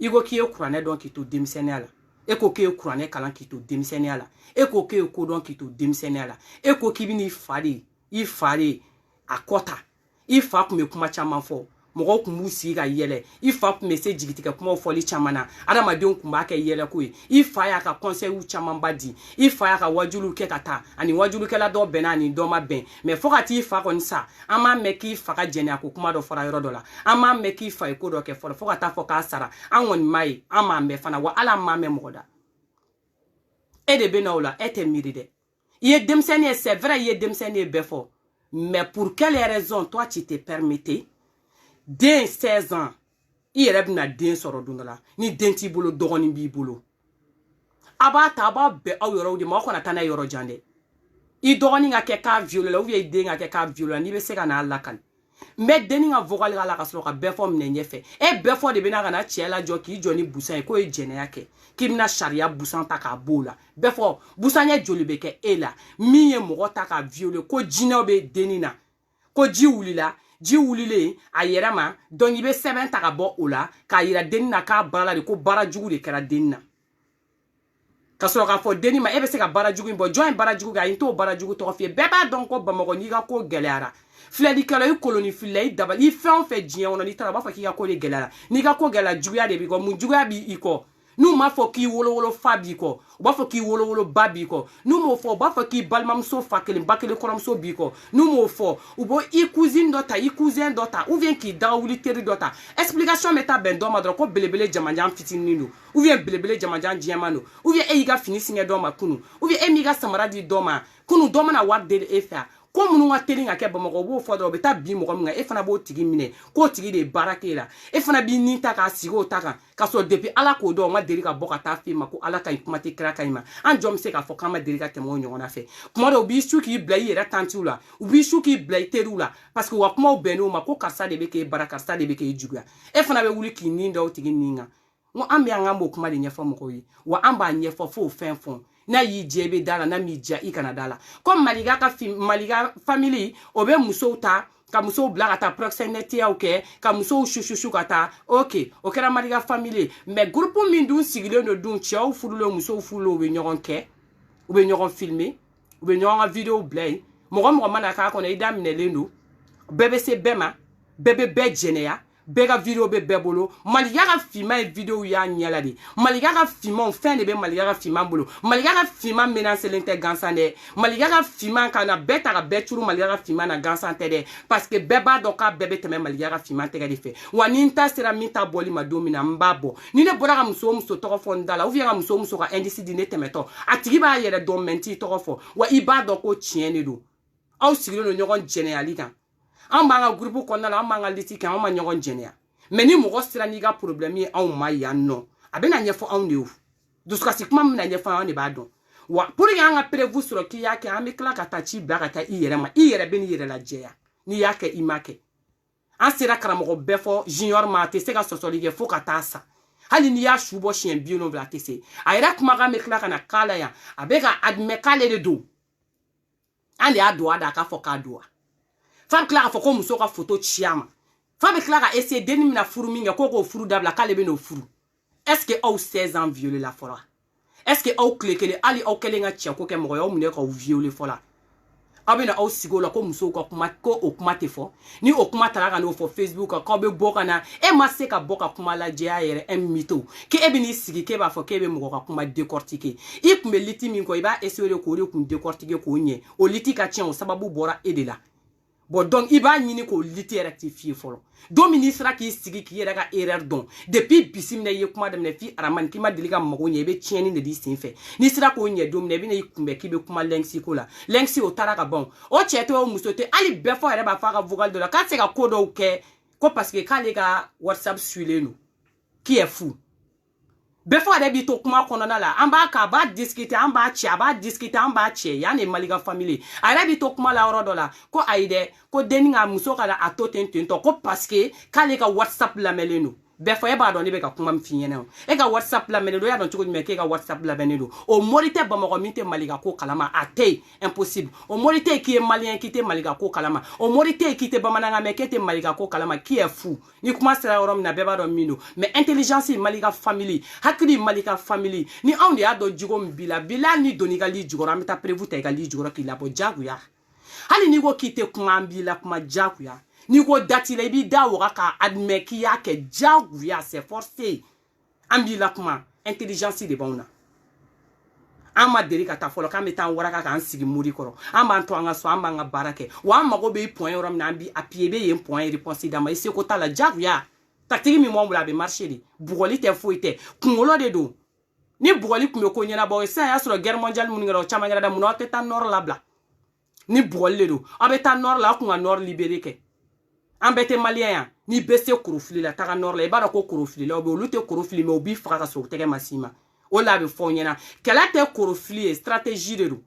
A: igo ki e kurane don ki to demsen ala eko ki e kurane kalan ki to demsen ala eko ki e ko don ki to demsen ala eko ki bi ni fari I fari akota I fa kume kuma chama fo mogo kumu si ga yele I fa kume se jigitike kuma foli chamana adama don kuma ke yele ko I fa ya ka conseil u chama badi I fa ya ka wajulu ke kata ani wajulu ke la do benani do ma ben me fokati fa kon sa ama meki fa ka jene ko kuma do fora yoro dola ama meki fa ko do ke fora fokata foka sara anwon mai ama me fana wa ala ma me mogoda e de benola ete miride ye demsene c'est vrai ye demsene befo mais pour quelle raison toi tu te permettais dès 16 ans, il y a den soro dunala ni den ti bolo dogoni bi bolo aba ta ba be aw yoro di ma ko na tana yoro jande I dogoni nga ke ka viole la ou ye den nga ke ka viole ni be se kana lakan me deni nga vocal ga la ka so ka be fo mne nyefe e be fo de be na kana chiela jo ki joni busan ko e jene yake ki na sharia busan ta ka bola be fo busan ye joli be ke ela mi ye mo ta ka viole ko jina be denina ko ji wulila ji wulile a yɛrɛ ma donc I be sɛbɛn ta ka bɔ o la k'a yira denni na k'a baara de ko baara jugu de kɛra denni na ka sɔrɔ k'a fɔ denni ma e be se ka baara jugu in bɔ jɔn ye baara jugu kɛ a ye t'o baara jugu tɔgɔ f'i ye bɛɛ b'a dɔn ko Bamakɔ n'i ka ko gɛlɛyara filɛlikɛla I koloni filɛ I dabali I fɛn o fɛn diɲɛ kɔnɔ n'i taara u b'a fɔ k'i ka ko de gɛlɛyara n'i ka ko gɛlɛya juguya de b'i kɔ mun juguya b'i kɔ n'u m'a fɔ k'i wolowolo fa b'i kɔ u b'a fɔ k'i wolowolo ba b'i kɔ n'u m'o fɔ u b'a fɔ k'i balimamuso fa kelen ba kelen kɔrɔmuso b'i kɔ n'u m'o fɔ u b'o I cousine dɔ ta I cousin dɔ ta ou bien k'i dagawuli teri dɔ ta explication bɛ taa bɛn dɔ ma dɔrɔn ko belebele jamanjan fitinin don ou bien belebele jamanjan jɛman don ou bien e y'i ka fini singɛ dɔ ma kunu ou bien e m'i ka samara di dɔ ma kunu dɔ mana wari deli e fɛ ko minnu ka teli ka kɛ Bamakɔ b'o fɔ dɔrɔn u bɛ taa bin mɔgɔ min kan e fana b'o tigi minɛ k'o tigi de baara k'e la e fana b'i ni ta k'a sigi o ta kan ka sɔrɔ depuis ala k'o dɔn o ma deli ka bɔ ka taa f'i ma ko ala ka ɲi kuma tɛ kira ka ɲi ma an jɔn bɛ se k'a fɔ k'an ma deli ka tɛmɛ o ɲɔgɔnna fɛ kuma dɔw u b'i su k'i bila I yɛrɛ tantiw la u b'i su k'i bila I teriw la parce que u ka kumaw bɛnn'o ma ko karisa de bɛ k'e bara karisa de bɛ k'e juguya e fana bɛ wuli k'i nin da o tigi nin kan n ko an bɛ an b'o kuma de ɲɛfɔ mɔgɔw ye wa an b'a ɲɛfɔ fo fɛn fɔn n'a y'i diya I bɛ da la n'a m'i diya I kana da la comme Maliga ka famille o bɛ musow ta ka musow bila ka taa proxénétiyaw kɛ ka musow susu ka taa ok o kɛra Maliga famille mais groupe min dun sigilen don dun cɛw furulen musow furulen u bɛ ɲɔgɔn kɛ u bɛ ɲɔgɔn filmer u bɛ ɲɔgɔn ka vidéo bila yen mɔgɔ mɔgɔ mana k'a kɔnɔ I daminɛlen don bɛɛ bɛ se bɛɛ ma bɛɛ bɛ bɛɛ jɛnɛya bɛɛ ka vidéo bɛ bɛɛ bolo Maliga ka finman ye vidéo y'a ɲɛ la de Maliga ka finmanw fɛn de bɛ Maliga ka finman bolo Maliga ka finman menacelen tɛ gansan dɛ Maliga ka finman ka na bɛɛ ta ka bɛɛ turu Maliga ka finman na gansan tɛ dɛ parce que bɛɛ b'a dɔn k'a bɛɛ bɛ tɛmɛ Maliga ka finman tɛgɛ de fɛ wa ni n ta sera min ta bɔli ma don min na n b'a bɔ ni ne bɔra ka muso o muso tɔgɔ fɔ n da la ou bien ka muso o muso ka indice di ne tɛmɛtɔ a tigi b'a yɛrɛ dɔn mɛ n t'i tɔgɔ fɔ wa I b'a dɔn ko tiɲɛ de don aw sigilen don ɲɔgɔn jɛnɛyali kan an b'an ka groupe kɔnɔna la an b'an ka liste kɛ an ma ɲɔgɔn jɛnɛya mais ni mɔgɔ sera n'i ka problème ye anw ma yan nɔ a bɛna ɲɛfɔ anw de ye dusukasi kuma min bɛna ɲɛfɔ anw de b'a dɔn wa pour que an ka prévu sɔrɔ k'i y'a kɛ an bɛ tila ka taa ci bila ka taa I yɛrɛ ma I yɛrɛ bɛ n'i yɛrɛ lajɛya n'i y'a kɛ I ma kɛ an sera karamɔgɔ bɛɛ fɔ junior ma a tɛ se ka sɔsɔli kɛ fo ka taa sa hali n'i y'a su bɔ siɲɛ 70 a tɛ se a yɛrɛ kumakan bɛ tila ka na k'a la yan a bɛ ka admit k'ale de don an de y'a don a da a k'a fɔ k'a don wa f'a bɛ tila k'a fɔ ko muso ka photo ci a ma fa bɛ tila ka essayer denni mina furu min kɛ ko k'o furu dabila k'ale bɛ n'o furu est-ce que aw 16 ans violé la fɔlɔ est-ce que aw kile kele ali aw kelen ka cɛ ko kɛ mɔgɔ ye aw minɛ k'aw violer fɔla aw bɛna aw sigi o la ko musow ka kuma ko o kuma tɛ fɔ ni o kuma taara ka n'o fɔ Facebook kan k'aw bɛ bɔ ka na e ma se ka bɔ ka kuma lajɛya yɛrɛ un mytho k'e bɛ n'i sigi k'e b'a fɔ k'e bɛ mɔgɔ ka kuma décortiquer i kun bɛ liti min kɔ i b'a essayer de k'o de kun décortiquer k'o ɲɛ o liti ka tiɲɛ o sababu bɔra e de la bon donc i b'a ɲini k'o liti rectifier fɔlɔ don min n'i sera k'i sigi k'i yɛrɛ ka erreur dɔn depuis bisimila i ye kuma daminɛ f'i aramani k'i ma deli ka mago ɲɛ i bɛ tiɲɛni de di sen fɛ n'i sera k'o ɲɛ don min na i bɛna i kunbɛn k'i bɛ kuma lɛnkisi ko la lɛnkisi o taara ka ban o cɛ tɛ o muso tɛ hali bɛɛ fɔ yɛrɛ b'a fɔ a ka vocal dɔ la k'a tɛ se ka ko dɔw kɛ ko parce que k'ale ka WhatsApp suilen don qui est fou bɛɛ fɔ yɛrɛ b'i to kuma kɔnɔna la an b'a k'a b'a discuter an b'a cɛ a b'a discuter an b'a cɛ yan de Malika famille a yɛrɛ b'i to kuma la yɔrɔ dɔ la ko ayi dɛ ko denni ka muso ka a to ten tɔ ko parce que k'ale ka WhatsApp lamɛnlen don bɛɛ fɔ e b'a dɔn ne bɛ ka kuma min f'i ɲɛna o e ka WhatsApp lamɛnlen don e y'a dɔn cogo jumɛn k'e ka WhatsApp lamɛnlen don o mori tɛ Bamakɔ min tɛ Malika ko kalama a tɛ yen impossible o mori tɛ k'i ye malien k'i tɛ Malika ko kalama o mori tɛ k'i tɛ bamanankan mɛn k'e tɛ Malika ko kalama qui est fou ni kuma sera yɔrɔ min na bɛɛ b'a dɔn min don mais intelligence Malika family hakili Malika family ni anw de y'a dɔn jogo min b'i la bila ni donni ka li jukɔrɔ an bɛ taa prévu ta i ka li jukɔrɔ k'i labɔ jagoya hali n'i ko k'i tɛ kuma an b'i la kuma jagoya n'i ko dati la i b'i da waga k'a admet k'i y'a kɛ jagoya c'est forcé an b'i la kuma intelligence de b'anw na an ma deli ka taa fɔlɔ k'an bɛ taa an waraka k'an sigi mori kɔrɔ an b'an to an ka so an b'an ka baara kɛ wa an mago bɛ point yɔrɔ min na an b'i appuyer i bɛ yen point réponse d'a ma i seko t'a la jagoya tactique min b'anw bolo a bɛ marcher de bugɔli tɛ foyi tɛ kunkolo de don ni bugɔli tun bɛ ko ɲɛnabɔ sisan y'a sɔrɔ guerre mondiale minnu kɛra o caman kɛra dɛ mun na aw tɛ taa nord labila ni bugɔli de don aw bɛ taa nord la aw kun ka nord libéré kɛ an bɛɛ tɛ malien yan ni bɛ se korofili la taga nord la i b'a dɔn ko korofili la olu tɛ korofili mais u b'i faga ka sɔrɔ u tɛgɛ ma s'i ma o la a bɛ fɔ aw ɲɛna kɛlɛ tɛ korofili ye stratégie de don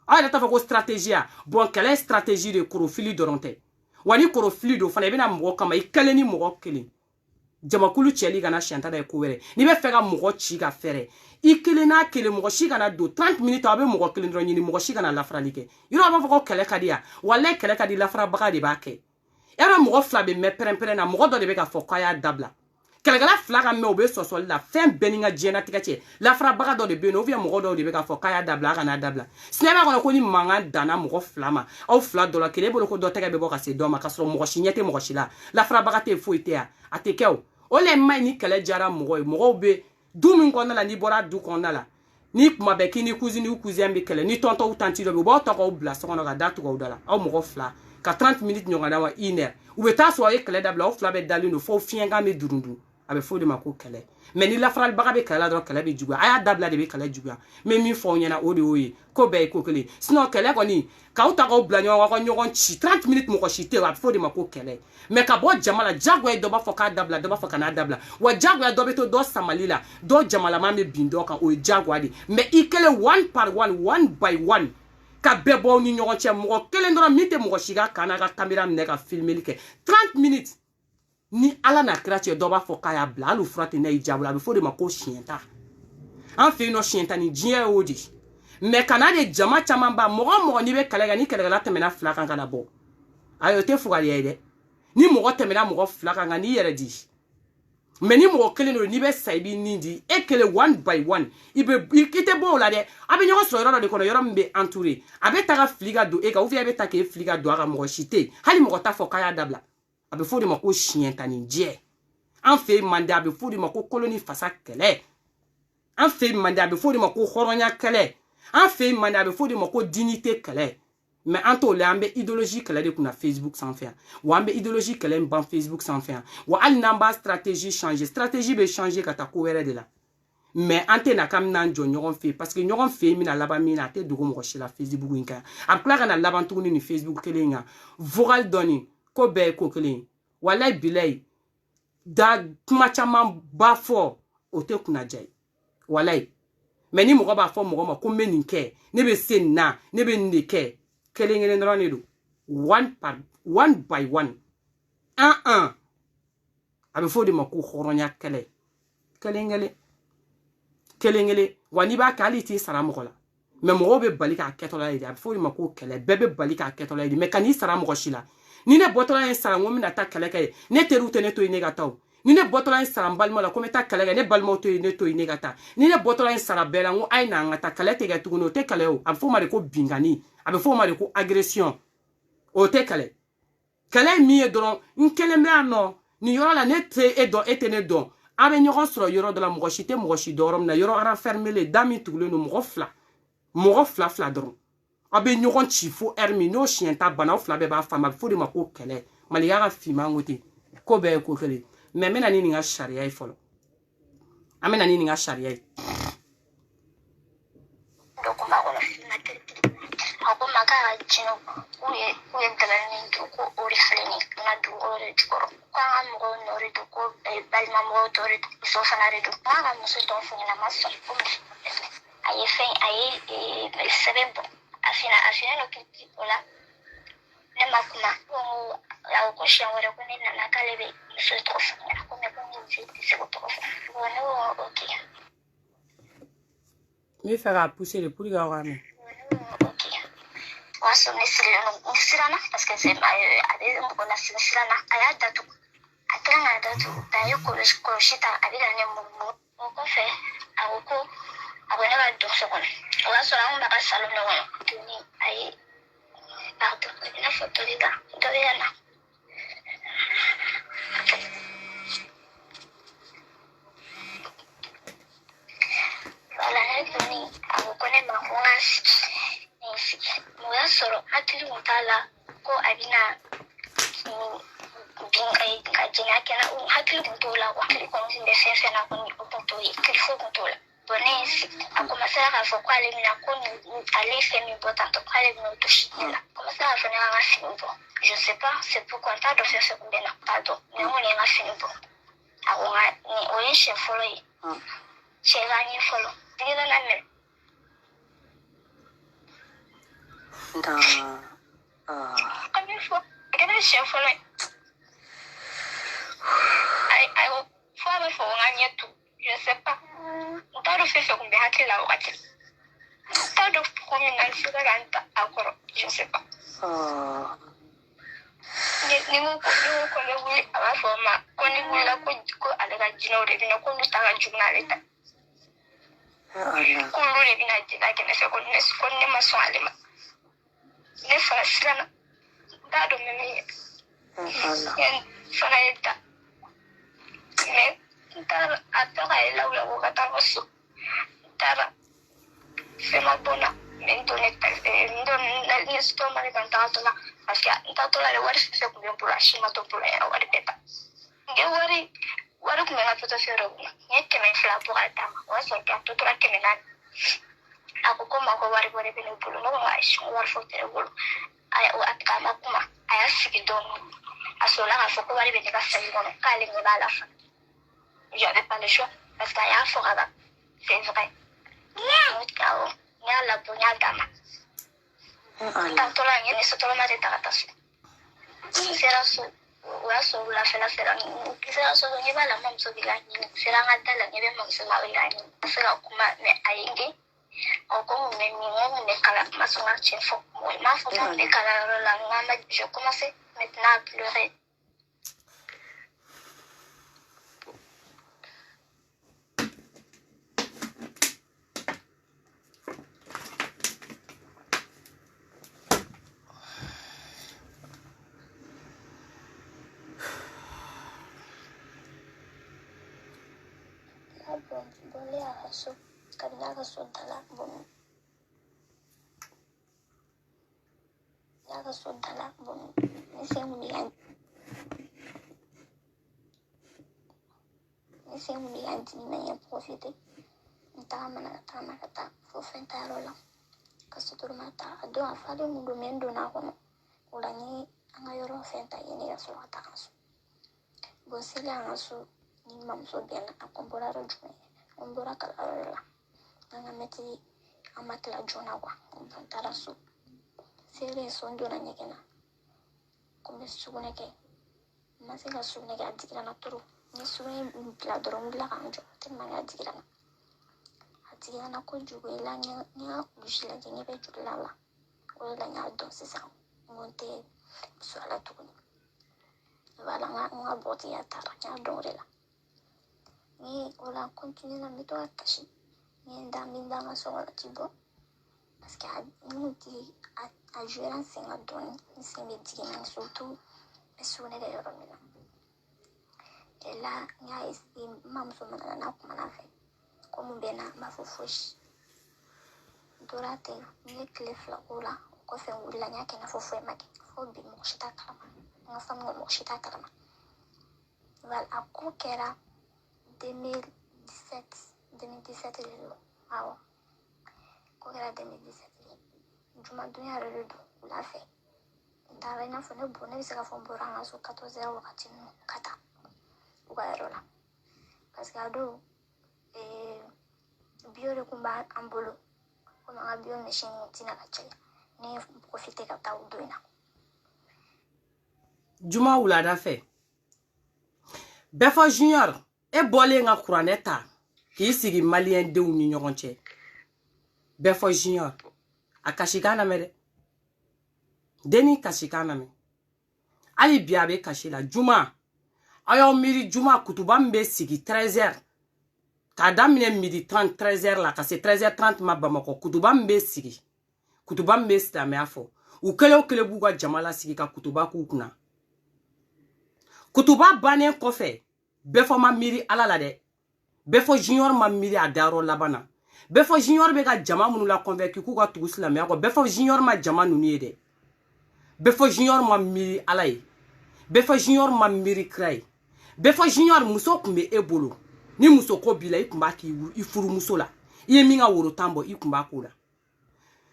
A: aw yɛrɛ t'a fɔ ko stratégie ya bon kɛlɛ ye stratégie de korofili dɔrɔn tɛ wa ni korofili don fana i bɛna mɔgɔ kama i kelen ni mɔgɔ kelen jamakulu cɛli kana siyanta da ye ko wɛrɛ n'i bɛ fɛ ka mɔgɔ ci ka fɛrɛ i kelen n'a kelen mɔgɔ si kana don 30 minutes a bɛ mɔgɔ kelen dɔrɔn ɲini mɔgɔ si kana lafarali kɛ yɔrɔ a b'a fɔ ko kɛlɛ ka di yan walayi kɛlɛ ka di lafarabaga de b'a kɛ yɔrɔ mɔgɔ fila bɛ mɛn pɛrɛn-pɛrɛn na mɔgɔ dɔ de bɛ ka fɔ k'a y'a dabila kɛlɛkɛla fila ka mɛn o bɛ sɔsɔli la fɛn bɛɛ ni ka diɲɛnatigɛ cɛ lafarabaga dɔ de bɛ yen nɔ mɔgɔ dɔw de bɛ ka fɔ k'a y'a dabila a kana dabila sinɛma kɔnɔ ko ni mankan danna mɔgɔ fila ma aw fila dɔ la kelen e bolo ko dɔ tɛgɛ bɛ bɔ ka se dɔ ma k'a sɔrɔ mɔgɔ si ɲɛ tɛ mɔgɔ si la lafarabaga tɛ foyi tɛ yan a tɛ kɛ o le maɲi ni kɛlɛ jara mɔgɔ ye mɔgɔw bɛ du min kɔnɔna la n'i bɔra du kɔnɔna la ni kuma bɛɛ k'i ni cousine ou cousin bɛ kɛlɛ ni tonton ou tante dɔ bɛ yen u b'aw ta k'aw bila so kɔnɔ ka da tugu aw da la aw mɔgɔ fila ka 30 minutes ɲɔgɔn na wa 1 heure u bɛ taa sɔrɔ a ye kɛlɛ dabila aw fila bɛ dalen don fo fiɲɛkan bɛ durundu a bɛ fɔ o de ma ko kɛlɛ mais ni lafaralibaga bɛ kɛlɛ la dɔrɔn kɛlɛ bɛ juguya a y'a dabila de bɛ kɛlɛ juguya n bɛ min fɔ aw ɲɛna o de y'o ye ko bɛɛ ye ko kelen sinon kɛlɛ kɔni k'aw ta k'aw bila ɲɔgɔn kan ka ɲɔgɔn ci 30 minutes mɔgɔ si tɛ yen a bɛ fɔ o de ma ko kɛlɛ mais ka bɔ jama la jagoya dɔ b'a fɔ k'a dabila dɔ b'a fɔ kan'a dabila wa jagoya dɔ bɛ to dɔ samali la dɔ jamalaman bɛ bin dɔ kan o ye jagoya de mais i kelen one par one one by one ka bɛɛ bɔ aw ni ɲɔgɔn cɛ mɔgɔ kelen dɔrɔn min tɛ mɔgɔ si ka kan n'a ka caméra minɛ ka filmeli kɛ 30 minutes ni ala n'a kira cɛ dɔ b'a fɔ k'a y'a bila hali o fura tɛ n'a y'i jaabi a bɛ fɔ o de ma ko siɲɛta an fɛ yen nɔ siɲɛta ni diɲɛ y'o de mais kana de jama caman ba mɔgɔ mɔgɔ n'i bɛ kɛlɛ kɛ ni kɛlɛkɛla tɛmɛna fila kan ka na bɔ ayi o tɛ fugariya ye dɛ ni mɔgɔ tɛmɛna mɔgɔ fila kan ka n'i yɛrɛ di mais ni mɔgɔ kelen don n'i bɛ sa i b'i nin di e kelen one by one i tɛ bɔ o la dɛ a bɛ ɲɔgɔn sɔrɔ yɔrɔ dɔ de kɔnɔ yɔrɔ min bɛ entouré a bɛ ta ka fili ka don e kan ou bien a bɛ ta k'e fili ka don a kan mɔgɔ si tɛ yen hali mɔgɔ t'a fɔ k'a y'a dabila a bɛ fɔ o de ma ko siɲɛntani jɛ an fɛ yen mande a bɛ fɔ o de ma ko koloni fasa kɛlɛ an fɛ yen mande a bɛ fɔ o de ma ko hɔrɔnya kɛlɛ an fɛ yen mande a bɛ fɔ o de ma ko dignité kɛlɛ mais an t'o la an bɛ idéologie kɛlɛ de kunna Facebook sanfɛ yan wa an bɛ idéologie kɛlɛ in ban Facebook sanfɛ yan wa hali n'an b'a stratégie changer stratégie bɛ changer ka taa ko wɛrɛ de la mais an tɛ na k'an bɛna jɔ ɲɔgɔn fɛ parce que ɲɔgɔn fɛ yen bɛna laban min na a tɛ dogo mɔgɔ si la Facebook in kan a bɛ tila ka na laban tuguni ni Facebook kelen in kan vocal dɔɔni ko bɛɛ ye ko kelen ye walayi bilayi da kuma caman b'a fɔ o tɛ kunnaja ye walayi mais ni mɔgɔ b'a fɔ mɔgɔ ma ko n bɛ nin kɛ ne bɛ se nin na ne bɛ nin de kɛ kelen kelen dɔrɔn de don one by one a bɛ fɔ o de ma ko hɔrɔnya kɛlɛ kelen kelen wa n'i b'a kɛ hali t'i sara mɔgɔ la mais mɔgɔw bɛ bali k'a kɛtɔla ye de a bɛ fɔ o de ma ko kɛlɛ bɛɛ bɛ bali k'a kɛtɔla ye de mais kan'i sara mɔgɔ si la ni ne bɔtɔla ye sara n ko n bɛna taa kɛlɛ kɛ ye ne teriw tɛ ne to yen ne ka taa o ni ne bɔtɔla in sara n balima la ko n bɛ taa kɛlɛ kɛ ne balimaw to yen ne to yen ne ka taa ni ne bɔtɔla in sara bɛɛ la n ko a ye na an ka taa kɛlɛ tɛ kɛ tuguni o tɛ kɛlɛ o a bɛ fɔ o ma de ko bingani a bɛ fɔ o ma de ko agression o tɛ kɛlɛ kɛlɛ min ye dɔrɔn n kelen bɛ yan nɔ nin yɔrɔ la ne tɛ e dɔn e tɛ ne dɔn a bɛ ɲɔgɔn sɔrɔ yɔrɔ dɔ la mɔgɔ si tɛ mɔgɔ si dɔn yɔrɔ min na yɔrɔ renfermé da min tugulen don mɔgɔ fila dɔrɔn a bɛ ɲɔgɔn ci fo heure min n'o siɲɛ ta banna aw fila bɛɛ b'a faamu a bɛ fɔ o de ma ko kɛlɛ maliya ka finman ko ten ko bɛɛ ye ko kelen mais n bɛna ni nin ka sariya ye fɔlɔ an bɛna ni nin ka sariya ye
B: ako maka jino uye dalani do ko ori fleni na do ori jikoro kwa mo nori do ko balma mo tori so fanare do kwa mo so don funi na maso ko aye fe aye sebebo afina no kiti ola ne makuma ko ya ko shawara ko ne na kalebe so to funi ko me ko ni se ko to funi no okay
A: mi fɛ k'a pousser de pour que aw ka mɛn
B: waso sirana parce que c'est ale mɔgɔ la sirana a y'a datugu a kɛra k'a datugu a ye kɔlɔsi ta a bɛ ka ne mugu o kɔfɛ a ko ko a ko ne ka don so kɔnɔ o y'a sɔrɔ an b'a ka salon de kɔnɔ tuguni a ye pardon i n'a fɔ dɔ bɛ yan na wala ne tuguni a ko ne ma ko n ka sigi o y'a sɔrɔ hakili kun t'a la ko a bɛna ka jɛngɛ kɛ na hakili kun t'o la hakili kɔni tun bɛ fɛn fɛn na kɔni o kun t'o ye kilifo kun t'o la bon ne ye sigi a komasera k'a fɔ ko ale bɛna ko ale ye fɛn min bɔ tantɔ ko ale bɛna o to si ne la komasera k'a fɔ ne ka fini bɔ je sais pas c'est pourquoi n t'a dɔn fɛn fɛn kun bɛ na n t'a dɔn mais n kɔni ye n ka fini bɔ a ko o ye siɲɛ fɔlɔ ye cɛ ka ɲɛ fɔlɔ tigi nana minɛ kami fɔ a kɛra siɲɛ fɔlɔ ye a ko fɔ a bɛ fɔ ko n ka ɲɛ tu je sais pas n t'a dɔn fɛn fɛn kun bɛ hakili la wagati n t'a dɔn ko min na n sera ka n ta a kɔrɔ je sais pas ni ko ko ne wuli a b'a fɔ n ma ko ni wulila ko ale ka jinɛw de bɛna k'olu ta ka jugu n'ale ta k'olu de bɛna jɛnɛ kɛnɛ fɛ ko ne ma sɔn ale ma ne fana siranna n t'a dɔn mɛ min ye fana ye ta mais n taara a tɔ ka ye lawula ko ka taa ka so n taara fɛn ma bɔ n na mais n donnen ne tɔ ma ne ka n tagatɔ la parce que n taatɔ la de wari fɛn fɛn kun bɛ n bolo a si ma to bolo yɛrɛ wari bɛɛ ta n ye wari kun bɛ n ka portefeuille dɔ kunna n ye 200 bɔ ka d'a ma o y'a sɔrɔ a tɔ tora 400 a ko n ma ko wari bɔ de bɛ ne bolo ne ko ayi wari foyi tɛ ne bolo a ma kuma a y'a sigi dɔɔnin a sɔrɔla k'a fɔ ko wari bɛ ne ka sac kɔnɔ k'ale ɲɛ b'a la fana j'avais pas le choix parce que a y'a fɔ ka ban c'est vrai awɔ n y'a labɔ n y'a d'a ma n taatɔ la n ye ne sotɔlɔma de ta ka taa so n sera so o y'a sɔrɔ wulafɛla sera n sera so ɲɛ b'a la n mamuso bɛ ka ɲini n sera an ka da la ɲɛ bɛ mamuso ma bɛ ka ɲini n se ka kuma mais a ye n gɛn ko mun bɛ min ko mun bɛ kalan n ma sɔn ka tiɲɛ fɔ mɔgɔ n m'a fɔ ko mun bɛ kalanyɔrɔ la n k'a ma je commençais maintenant à pleurer bon le a so kabila ka so dala bon ya ka so dala bon ni se mun yan dimi na ya profiter n taga mana ka taa fo fɛn ta yɔrɔ la ka sotoro ma ta a don a falen mun don mɛ n donna a kɔnɔ o la n ye an ka yɔrɔ fɛn ta yen ne ka sɔrɔ ka taa ka so bon seli an ka so ni mamuso bɛnna a ko n bɔra yɔrɔ jumɛn n bɔra kalanyɔrɔ la an ka mɛtiri an ma tila joona n taara so seli so n donna ɲɛgɛn na ko n bɛ sugunɛ kɛ n ma se ka sugunɛ kɛ a digira n na trop n ye sugunɛ bila dɔrɔn n wulila k'an jɔ tellement a digira n na kojugu i la n y'a kulusi lajɛ ɲɛ bɛ joli la o de la n y'a dɔn sisan n ko n tɛ muso la tuguni voilà n ka bɔgɔtigiya taara n y'a dɔn o de la ni ola continue na mito akashi ni ndambi nga so wala tibo parce que nous dit à jouer en singa doni ni sembe dit surtout mais sonne de yoromina et là nya isi mam so mana na kuma na fe comme bena mafofoshi dorate ni cliff la ola ko fe wula nya ke na fofo maki fo bi mo shita kalama nga fam mo shita kalama wal akko kera 2017 lelo awo ko kera 2017 juma dunya redo la fe ndara ina fo ne bone bisaka fo boranga so 14 wakati no kata ugaerola parce que ado bio le kumba ambolo ko nga bio machine tina kache ni profiter ka ta udoina
A: juma wulada fe Befo Junior e bole nga kuraneta ki sigi malien de ni ɲɔgɔn cɛ Befo Junior a kashikana mere deni kashikana me ali biabe kashila juma ayo miri juma kutuba mbe sigi 13h ka damine midi 30 13h la ka se 13h30 ma Bamako kutuba mbe sigi kutuba mbe stame afo u kele buga jamala sigi ka kutuba ku kuna kutuba banen kofe Befo ma miri ala la de Befo Junior ma miri a daro labana Befo Junior be ka jama munu la convaincu ku ka tugu silamɛ ko Befo Junior ma jama nunu ye de Befo Junior ma miri ala ye Befo Junior ma miri krai Befo Junior muso kumbe e bolo ni muso ko bila i kumba ki i furu muso la i ye minga woro tambo i kumba ko la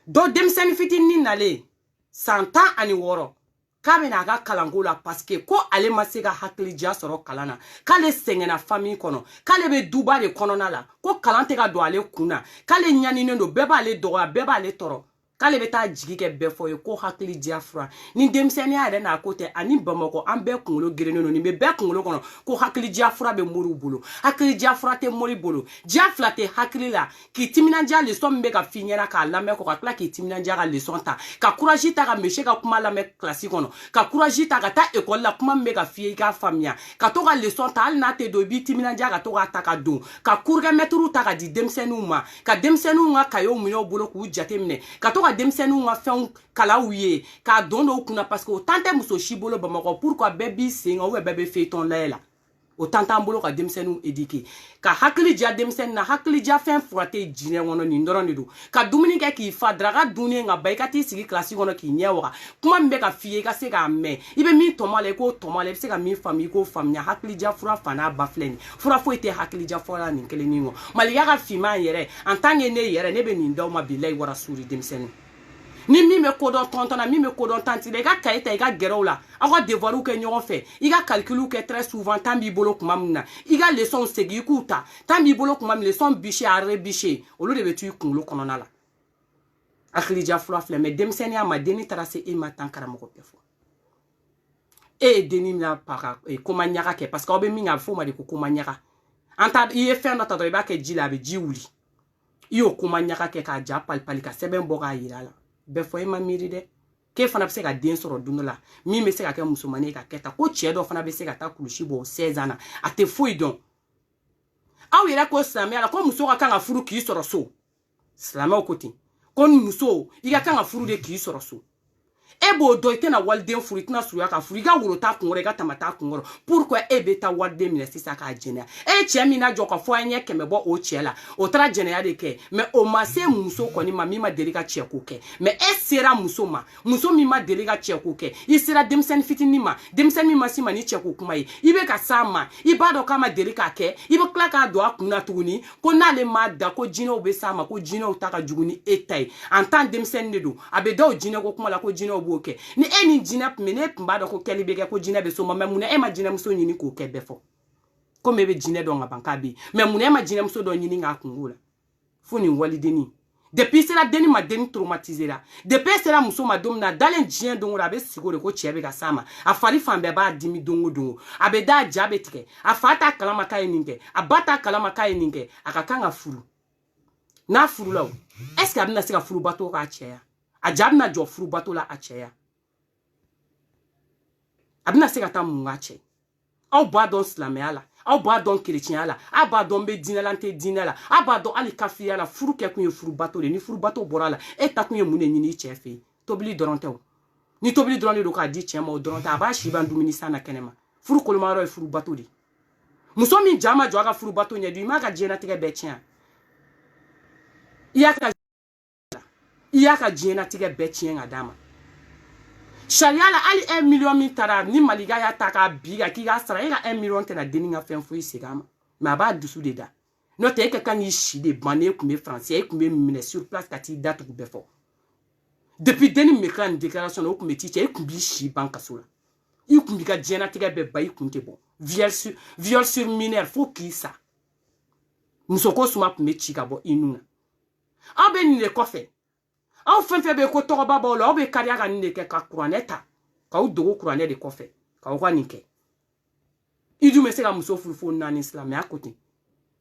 A: do demseni fitini nale santa ani woro kabe na ga kalango la parce que ko ale ma se ka hakilija sɔrɔ kalana k'ale sɛngɛna famille kɔnɔ k'ale be duba de kɔnɔna la ko kalan tɛ ka don ale kunna k'ale ɲaninen don bɛɛ b'ale dɔgɔya bɛɛ b'ale tɔrɔ k'ale be taa jigi kɛ bɛɛ fɔ ye ko hakilija fura ni denmisɛnniya yɛrɛ n'a ko tɛ ani Bamako an bɛɛ kunkolo gerenen don nin bɛ bɛɛ kunkolo kɔnɔ ko hakilija fura bɛ moriw bolo hakilija fura tɛ mori bolo diya fila tɛ hakili la k'i timinanja leçon min bɛ ka f'i ɲɛna k'a lamɛn kɔ ka tila k'i timinanja ka leçon ta ka courage ta ka monsieur ka kuma lamɛn classe kɔnɔ ka courage ta ka taa école la kuma min bɛ ka f'i ye i k'a faamuya ka to ka leçon ta hali n'a tɛ don i b'i timinanja ka to k'a ta ka don ka cours kɛ maître ta ka di denmisɛnninw ma ka denmisɛnninw ka cahier minɛ u bolo k'u jateminɛ ka to ka denmisɛnninw ka fɛnw kalaw ye k'a don dɔw kunna parce que o temps tɛ muso si bolo Bamako pourquoi bɛɛ b'i sen kan bɛɛ bɛ feuilleton layɛ la o temps t'an bolo ka denmisɛnninw éduquer ka hakili ja denmisɛnnin na hakili ja fɛn fura tɛ jinɛ kɔnɔ nin dɔrɔn de don ka dumuni kɛ k'i fa daraka dunnen ka ba i ka t'i sigi classe kɔnɔ k'i ɲɛ waga kuma min bɛ ka f'i ye i ka se k'a mɛn i bɛ min tɔmɔ la i k'o tɔmɔ la i bɛ se ka min faamu i k'o faamuya hakili ja fura fa n'a ba filɛ nin fura foyi tɛ hakili ja fura la nin kelen nin kɔ maliya ka finman yɛrɛ en tant que ne yɛrɛ ne bɛ nin d'aw ma bilahi wara suri denmisɛnnin ni min bɛ kodɔn tɔntɔn na min bɛ kodɔn tanti la i ka cahier ta i ka gɛrɛw la aw ka devoirs kɛ ɲɔgɔn fɛ i ka calculs kɛ très souvent temps b'i bolo kuma min na i ka leçons segin i k'u ta temps b'i bolo kuma min leçon bâché à rebâché olu de bɛ to i kunkolo kɔnɔna la hakilija fura filɛ mais denmisɛnninya ma denni taara se e ma tan karamɔgɔ bɛɛ fɔ e ye denni na paga koma ɲaga kɛ parce que aw bɛ min kɛ a bɛ f'o ma de ko koma ɲaga an ta i ye fɛn dɔ ta dɔrɔn i b'a kɛ ji la a bɛ ji wuli i y'o koma ɲaga kɛ k'a ja palipali ka sɛbɛn bɔ k'a yira a la bɛɛ fɔ e ma miiri dɛ k'e fana bɛ se ka den sɔrɔ don dɔ la min bɛ se ka kɛ musomanin ye ka kɛ ta ko cɛ dɔ fana bɛ se ka taa kulusi bɔ 16 ans na a tɛ foyi dɔn aw yɛrɛ ko silamɛya la ko muso ka kan ka furu k'i sɔrɔ so silamɛw ko ten ko muso i ka kan ka furu de k'i sɔrɔ so e b'o dɔn i tɛna waliden furu i tɛna surunya ka furu i ka woro t'a kunkɔrɔ i ka tama t'a kunkɔrɔ pourquoi e bɛ taa waliden minɛ sisan k'a jɛnɛya e ye cɛ min na jɔ ka fɔ an ɲɛ 100 bɔ o cɛ la o taara jɛnɛya de kɛ mais o ma se muso kɔni ma min ma deli ka cɛko kɛ mais e sera muso ma muso min ma deli ka cɛko kɛ i sera denmisɛnnin fitinin ma denmisɛnnin min ma si ma ni cɛko kuma ye i bɛ ka s'a ma i b'a dɔn k'a ma deli k'a kɛ i bɛ tila k'a don a kun na tuguni ko n'ale ma da ko jinɛw bɛ s'a ma ko jinɛw ta ka jugu ni e ta ye en tant denmisɛnnin de don a bɛ da o jinɛ ko kuma la ko jinɛw b'o kɛ ni e ni jinɛ tun bɛ ne tun b'a dɔn ko kɛli bɛ kɛ ko jinɛ bɛ so ma mais mun na e ma jinɛmuso ɲini k'o kɛ bɛɛ fɔ komi e bɛ jinɛ dɔn ka ban k'a bɛ yen mais mun na e ma jinɛmuso dɔ ɲini k'a kungo la fo nin walidennin depuis sera denni ma denni traumatisera depuis sera muso ma don min na dalen diɲɛ don o don a bɛ sigi o de ko cɛ bɛ ka s'a ma a fari fan bɛɛ b'a dimi don o don a bɛ da a ja bɛ tigɛ a fa t'a kalama k'a ye nin kɛ a ba t'a kalama k'a ye nin kɛ a ka kan ka furu n'a furula o est ce que a bɛna se ka furubato k'a cɛya a ja bɛna jɔ furubato la a cɛya a bɛna se ka taa mun k'a cɛ Aw b'a dɔn silamɛya la, aw b'a dɔn chrétien la, aw b'a dɔn bɛ diinɛ la, n tɛ diinɛ la, aw b'a dɔn hali kafiriya la, furu kɛ kun ye furu bato de, ni furu bato bɔra la, e ta kun ye mun de ɲini i cɛ fɛ yen, tobili dɔrɔn tɛ o. Ni tobili dɔrɔn de don k'a di cɛ ma o dɔrɔn tɛ, a b'a si ban dumuni san na kɛnɛ ma. Furu kolomayɔrɔ ye furu bato de. Muso min ja ma jɔ a ka furu bato ɲɛ dun, i m'a ka diɲɛlatigɛ bɛɛ tiɲɛ. I y'a ka diɲɛlatigɛ bɛɛ tiɲɛ ka d'a ma. Sariya la hali 1 million min taara ni Maliga y'a ta k'a bi ka k'i ka sara e ka 1 million tɛna denni ka fɛn foyi segin a ma mais a b'a dusu de da n'o tɛ e ka kan k'i si de ban n'e kun bɛ France e kun bɛ minɛ sur place ka t'i da tugu bɛɛ fɔ depuis denni min bɛ kila nin déclaration na o kun bɛ t'i cɛ e kun b'i si ban kaso la i kun b'i ka diɲɛlatigɛ bɛɛ ban i kun tɛ bɔ viol sur mineur fo k'i sa muso ko suma kun bɛ ci ka bɔ i nun na aw bɛ nin de kɔfɛ. Aw fɛn fɛn bɛ ko tɔgɔba b'aw la aw bɛ kariya ka nin de kɛ ka kuranɛ ta k'aw dogo kuranɛ de kɔfɛ k'aw ka nin kɛ i dun bɛ se ka muso furu fo 4 silamɛya ko ten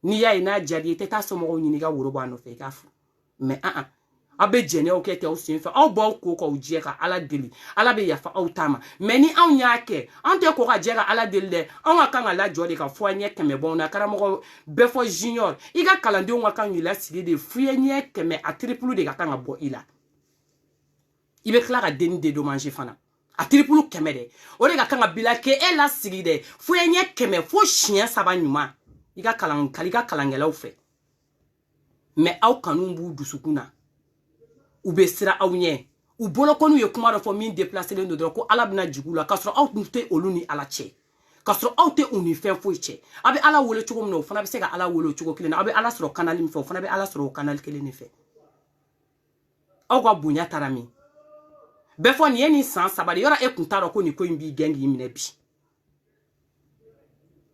A: n'i y'a ye n'a diyar'i ye i tɛ taa somɔgɔw ɲini ka woro bɔ a nɔfɛ i k'a furu mais aw bɛ jɛnɛw kɛ ten aw sen fɛ aw b'aw ko k'aw jɛ ka Ala deli Ala bɛ yafa aw ta ma mais ni anw y'a kɛ anw tɛ ko ka jɛ ka Ala deli dɛ anw ka kan ka lajɔ de ka fɔ ɲɛ 100 bɔ na karamɔgɔ bɛɛ fɔ junior i ka kalandenw ka kan k'i lasigi de f'i ɲɛ 100 a triple de ka kan ka bɔ i la. I bɛ tila ka denni dédommager fana a triple 100 dɛ o de ka kan ka bila kɛ e la sigi dɛ fo e ɲɛ 100 fo siɲɛ 3 ɲuman i ka kalankɛlaw fɛ mais aw kanu b'u dusukun na u bɛ siran aw ɲɛ u bolokɔniw ye kuma dɔ fɔ min déplacelen don dɔrɔn ko Ala bɛna jigin u la k'a sɔrɔ aw tun tɛ olu ni Ala cɛ k'a sɔrɔ aw tɛ u ni fɛn foyi cɛ a bɛ Ala wele cogo min na o fana bɛ se ka Ala wele o cogo kelen na aw bɛ Ala sɔrɔ canal min fɛ o fana bɛ Ala sɔrɔ o canal kelen de fɛ aw ka bonya taara min. Bɛɛ fɔ nin ye nin san 3 de yɔrɔ e kun t'a dɔn ko nin ko in b'i gɛn k'i minɛ bi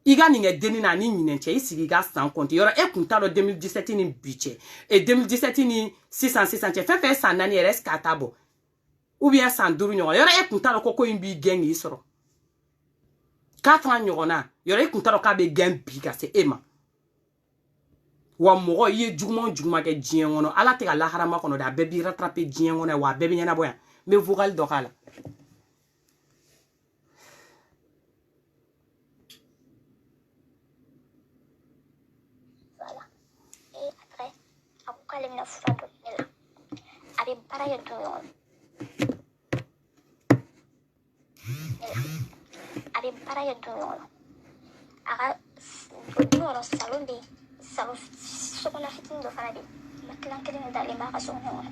A: i ka nin kɛ denni na ni ɲinɛ cɛ i sigi i ka san compte yɔrɔ e kun t'a dɔn 2017 ni bi cɛ 2017 ni sisan cɛ fɛn fɛn san 4 yɛrɛ est-ce que a t'a bɔ ou bien san 5 ɲɔgɔn yɔrɔ e kun t'a dɔn ko in b'i gɛn k'i sɔrɔ 4 ans ɲɔgɔnna yɔrɔ e kun t'a dɔn k'a bɛ gɛn bi ka se e ma wa mɔgɔ i ye juguman kɛ diɲɛ kɔnɔ Ala tɛ ka laharama kɔnɔ de a bɛɛ b'i rattraper diɲɛ kɔnɔ wa a bɛɛ bɛ ɲɛnabɔ yan. Mais vocal dɔ k'a la
B: voilà et après a ko k'ale bɛna fura dɔ ne la a bɛ baara kɛ don ɲɔgɔn a bɛ baara kɛ don ɲɔgɔn a ka don kɔnɔ salon bɛ yen salon sokɔnɔ fitinin dɔ fana bɛ yen ma kilan kelen de dalen b'a ka sokɔnɔ kɔnɔ.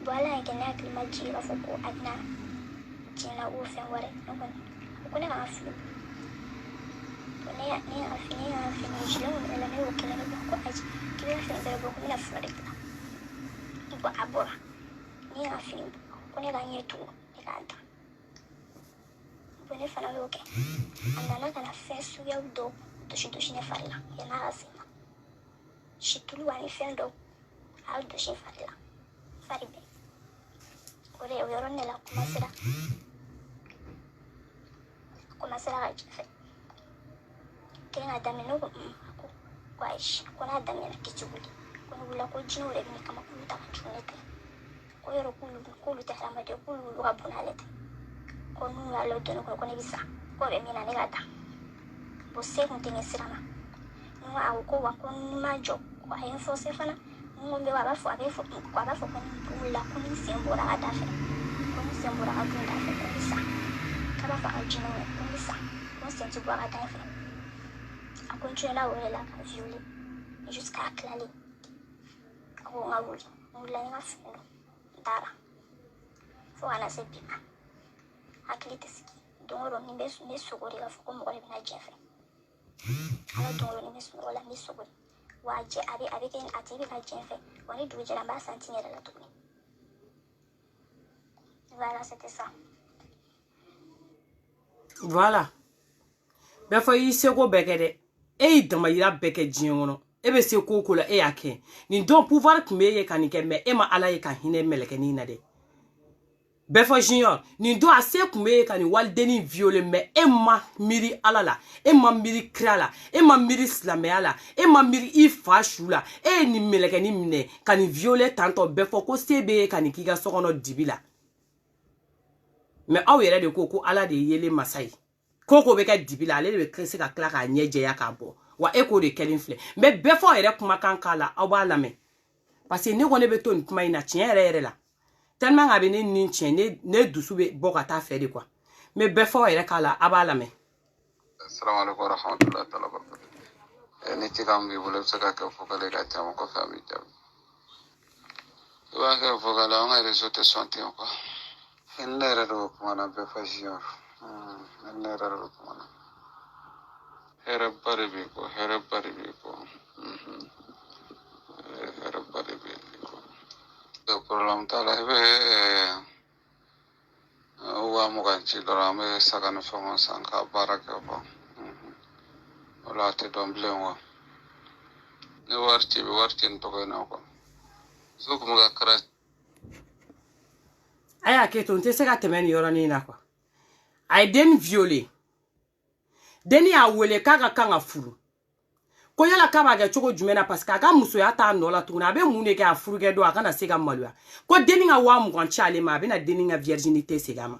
B: Voilà un gars qui m'a dit il faut qu'on aille tiens ou faire voir donc on connaît un film on est fini je l'ai on l'a mis au calme donc on a dit qu'il a fait un beaucoup la fleur donc à bord ni un film on est gagné tout et là on est fait là ok on a la fait sur le dos de chez ne faire là il y en a assez chez tout le monde fait donc à de chez faire là faire bien ore yɔrɔ ne la commencera ka jɛfɛ kelen ka daminɛ ne ko ayi ko n'a daminɛna k'i wuli ko ne wulila ko jinɛw de bɛ ne kama k'olu ta ka jugu ne tɛ ko yɔrɔ k'olu tɛ hadamaden k'olu ka bon n'ale tɛ ko n'u y'ale don ne kɔnɔ ko ne bɛ sa ko bɛ min na ne ka taa bon se kun tɛ ne sira ma ne ko awɔ ko wa ko n ma jɔ ko a ye n forcer fana n ko n bɛ wa a b'a fɔ ko ni wulila ko ni sen bɔra ka da fɛ ko ni sen bɔra ka dun da fɛ ko n bɛ sa k'a b'a fɔ a ka jinɛw ye ko n bɛ sa ko n sen tɛ bɔ a ka da fɛ a continuera o de la ka violer jusqu'à tilali a ko n ka wuli n wulila n ye n ka fini don n taara fo ka na se bi ma hakili tɛ sigi don o don ni n bɛ sogo de k'a fɔ ko mɔgɔ de bɛna diɲɛ fɛ ala don o don ni n bɛ sunɔgɔ la n bɛ sogo de wa a bɛ kɛ a tigi bɛ ka diɲɛ fɛ wa ni dugu jɛra n b'a santi n yɛrɛ la tuguni voilà c'était ça
A: voilà bɛɛ fɔ i seko bɛɛ kɛ dɛ e y'i damayira bɛɛ kɛ diɲɛ kɔnɔ e bɛ se ko o ko la e y'a kɛ nin don pouvoir tun bɛ e ye ka nin kɛ mais e ma Ala ye ka hinɛ mɛlɛkɛnin na dɛ bɛɛ fɔ junior nin don a se tun bɛ e ye ka nin walidennin violer mais e ma miiri Ala la e ma miiri kira la e ma miiri silamɛya la e ma miiri i fa su la e ye nin mɛlɛkɛnin minɛ ka nin violer tantɔ bɛɛ fɔ ko se bɛ e ka nin k'i ka sokɔnɔ dibi la mais aw yɛrɛ de ko Ala de ye yelen masa ye Koko be ka dibila ale be krese ka kla ka nyeje ya ka bo. Wa eko de kelin fle. Mais before ere kuma kan kala oba lame. Parce que ne ko ne be to kuma ina tien ere la. Tellement nga be ne nin tien ne dusu be bo ka ta fere quoi. Mais before ere kala aba lame.
C: Assalamu alaikum warahmatullahi ta'ala wabarakatuh. Ni ci kam bi bu le saka ka fokale ka chama ko fami jam. Wa ka fokale on réseau te santé ko. En lera do ko na be fashion. En lera do ko na. Hera bari bi ko. Hera bari bi ko. Do problem tala be wa mo kan ci do rame saka no famo sanka baraka ba. Wala te don blenwa. Ne warti to ko na ko. So ko ga kara
A: Aya ke to nte se ka temeni yoro ni na kwa. Ay den violé. Deni a wele kanga kanga furu. Ko yala kaba ga chogo jumena parce que aga muso ya ta no la tuna be mune ke a furu ge do aka na se ga malwa. Ko deni nga wa mu kan chale ma be na deni nga virginité se ga ma.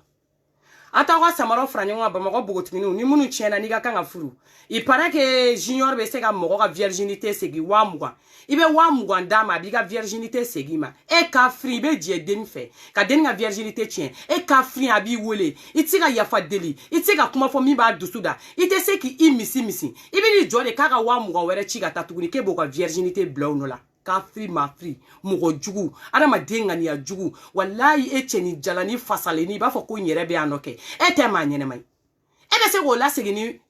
A: Ata wa samaro franya wa ba mako bogotini ni munu chena ni ga kanga furu. Il paraît que junior be se ga moko ga virginité se gi wa mu kwa. Ibe wa mu kwa ndama bi ga virginité se gi ma. E ka free be die deni fe. Ka deni nga virginité tien. E ka free abi wole. Iti ga yafa deli. Iti ga kuma fo mi ba dusuda. Ite se ki I misi. Ibe ni jole ka ga wa mu kwa were chiga tatuguni ke bo ga virginité blow no la. Ka free ma free mugo jugu adama denga ni ya jugu wallahi echeni jalani fasale ni ba fo ko nyere be anoke ete ma nyene mai ebe se go la segini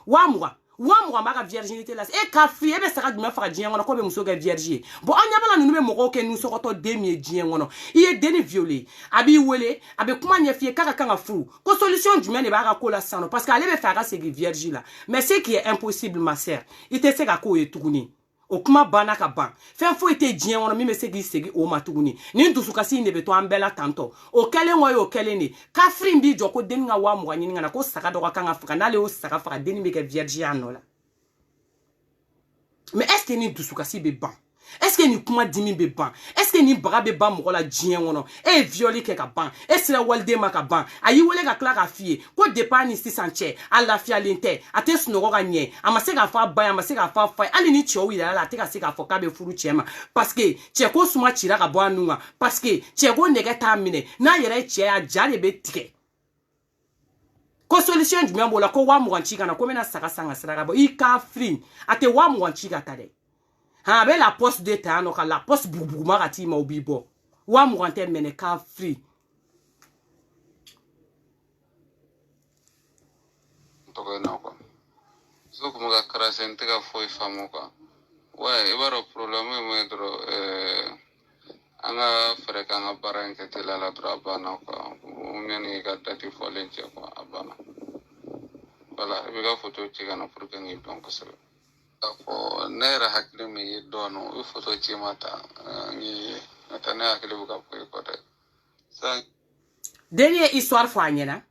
A: wa maka virginité la e ka free ebe saka duma fa djien ngono ko be muso ga vierge bo anya bala nunu be mogo ke nu so ko to demi djien ngono iye deni violé abi wele abi kuma nya fie kaka kanga fou ko solution du mene ba ka ko la sano parce que ale be fa ga segi vierge la mais ce qui est impossible ma sœur ite se ka ko etuguni o kuma bana ka ban fen fo ite djien wono mi me segi o matuguni ni ndusu kasi ne be to ambela tanto o kele ngoy o kele ni ka frim bi joko den nga wa mo nyini ngana ko saka do ka nga fuka na le o saka fa den mi ke vierge anola mais est-ce que ni ndusu kasi be ban est-ce que ni kuma dimi be ban est-ce que ni baga be ban mo la djien wono e violi ke ka ban e sira walde ma ka ban ayi wole ka kla ka fie ko dépend ni 600 à la fia lente ate sunoko ka nye amase ka fa ban amase ka fa fa ali ni chowi la te ka se ka fo ka be furu chema parce que cheko suma chira ka bo anunga parce que cheko nege ta mine na yere che ya jale be tike ko solution du membo la ko wa mu wanchika na ko mena saka sanga sira ka bo I ka free ate wa mu wanchika tade ha be la poste de tano ka la poste bubu magati ma obibo wa mu rente mene ka free
C: to ko na ko. So ko ga kara sente ga foi famo ko. Wa e baro problème mo dro anga freka nga baranke tilala draba na ko umeni ga dati folenche ko abana. Wala e ga photo chiga na pour que ngi donc ça. Ko nera hakile mi dono u photo chi mata ni atana hakile bu ka ko de sa
A: dernière histoire fo anyena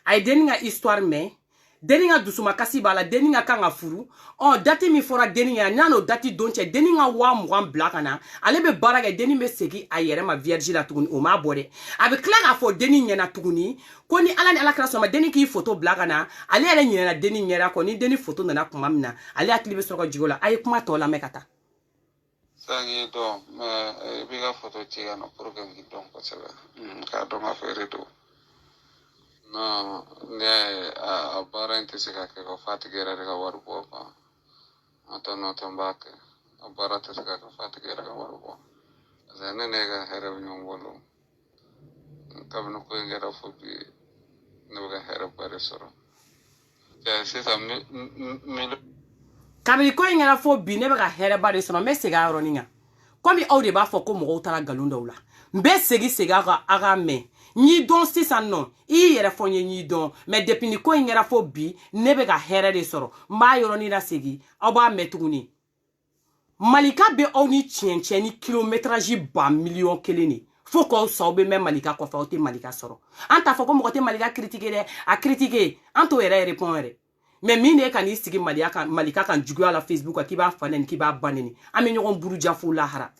A: ay deninga histoire mais deninga dusuma kasi bala deninga kanga furu on dati mi fora deninga nano dati donche deninga wa mwan blakana ale be baraga deni be segi ayere ma vierge la tuguni o ma bode abe klara fo deninga na tuguni ko ni ala kra so ma deni ki photo blakana ale ele nyina deni nyera ko ni deni photo na kuma mina ale akli be soko jigola ay kuma to la mekata
C: sangi do ma biga photo chiga no pour que ngi donc ça ka do ma fere do no ne a barante se ka ko fatigera ga waru bo pa ato no tambake a barate se ka fatigera ga waru bo zane ne ga hera nyong bolo kabno ko ngera fobi no ga hera bare soro ja se sa mi
A: kabiri ko ngara fo bi ne be ka here ba de so me sega ro ninga komi awde ba fo ko mo utara galunda ula mbe sega ga aga me ni don 600 non I yere fo ni don mais depuis ni ko ngara fo bi ne be ka here de soro ma yoro ni na segi oba metuguni malika be oni chien ni kilométrage ba million keleni faut qu'on saube même malika ko fa o te malika soro anta fo ko mo te malika critiquer de a critiquer anto ere répondre mais mine kan istigi malika kan jugu ala Facebook ki ba fanen ki ba baneni ami nyogon buru jafu lahara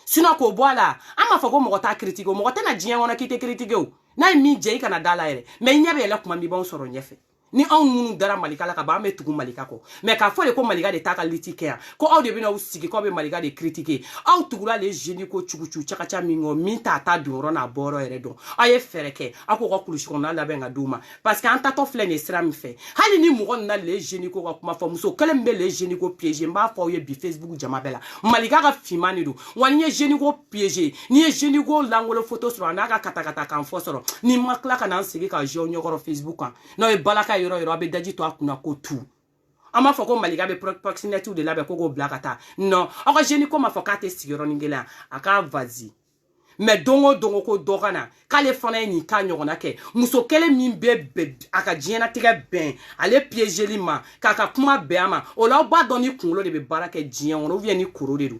A: Sinon ko boala ama fa ko mo ta critique mo ta na jien wona ki te critique o na mi je kana dala ere mais nyabe la kuma mi bon soro nyefe ni anw munu dara malika la ka ba me tugu malika ko mais ka fole ko malika de ta ka litike ko aw de bina u sigi ko be malika de critiquer aw tugula les génie ko chuguchu chakacha mingo min ta ta duro na boro ere don aye fereke ako ko kulushi ko na la benga duma parce que anta to fle ne sra mi fe hali ni mo na les génie ko kuma fa muso kelembe les génie ko piéger mba fa ye bi Facebook jama bela malika ka fimani do wani ye génie ko piéger ni ye génie ko langolo photo sur na ka katakata kan fo soro ni makla kana sigi ka jo nyogoro Facebook kan no e balaka yoro abe daji to akuna ko tu ama foko malika be proximité de la be ko blakata non aka jeni ko ma foka te sigiro ningela aka vazi mais dongo ko dogana kale fana ni ka nyogona ke muso kele min be aka jiena tiga ben ale piéger lima kaka kuma be ama o la ba doni kunlo de be baraka jien on vient ni kuro de do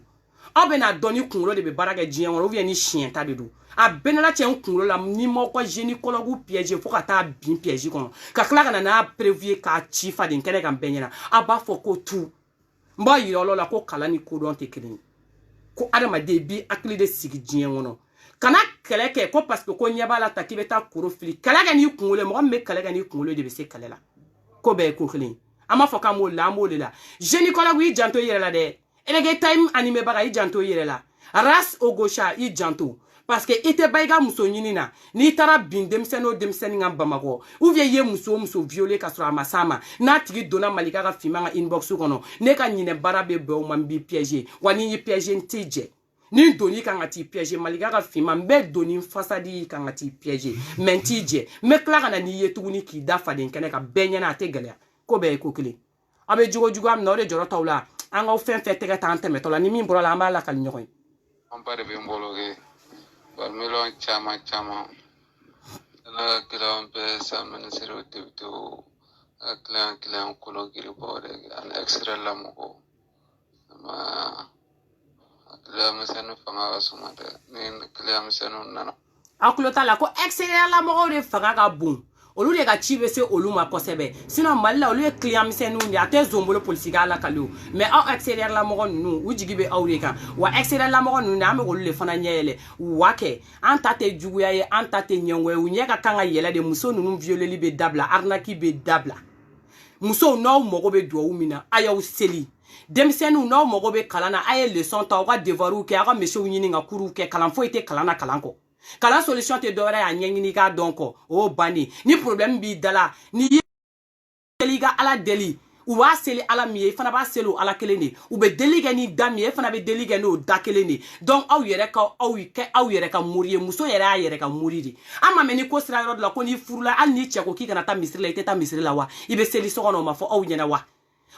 A: abe na doni kunlo de be baraka jien on vient ni chien ta de do a benala tien kunlo la ni moko gynécologue piège fo ka ta bin piège kon ka kla kana na prévu ka chifa din kene kan benyana aba fo ko tu mba yiro la ko kala ni ko don te kelen ko adama de bi akli de sigi jien wono kana keleke ko parce que ko nyaba la takibeta kuro fili kala ga ni kunlo mo me kala ga ni kunlo de be se kala la ko be ko kelen ama fo ka mo la gynécologue yi janto yere la de elege time anime baga yi janto yere la ras ogosha yi janto parce que ite baiga muso nyini na ni tara bin demseno nga bamako ou vie ye muso violé ka sura masama na tigi dona malika ka fimanga inbox kono ne ka nyine barabe be o mambi piéger wani yi piéger ntije ni doni ka ngati piéger malika ka fima mbe doni fasadi ka ngati piéger mentije me kla na ni ye tuguni ki dafa den kene ka benya na tegelea ko be ko kile abe jugo am no de joro tawla anga o fen fe tege tante metola ni min bro la mbala kal nyoy
C: am pare be mbologe par milon chama la kilan pe salmani siro tibto kilan kulo giri bore an extra lamugo ma kilan mesenu fanga sumade ni kilan mesenu nana
A: akulo tala ko extra lamugo de fanga ka bon olu de ka chibe se olu ma kosebe sinon malla olu e client misenu ndi ate zombolo politika la kalu mais au accélère la mogo nu ujigibe awreka wa accélère la mogo nu na me olu le fana nyele wake anta te juguya ye anta te nyongwe unyeka kanga yele de muso nu violé libe dabla arnaki be dabla muso no mogo be do umina aya useli demsenu no mogo be kalana aye leçon ta wa devoiru ke aka mesho nyini nga kuru ke kalan fo ite kalana kalanko kala solution te dora ya nyengini ka donko o bani ni problème bi dala ni deliga ala deli ou wa seli ala miye fana ba selo ala kelene ou be deliga ni damiye fana be deliga no da kelene donc aw yere ka mourir muso yere ka mouriri ama meni ko sira rod la ko ni furula al ni cheko ki kana ta misri la ite ta misri la wa ibe seli so kono ma fo aw nyena wa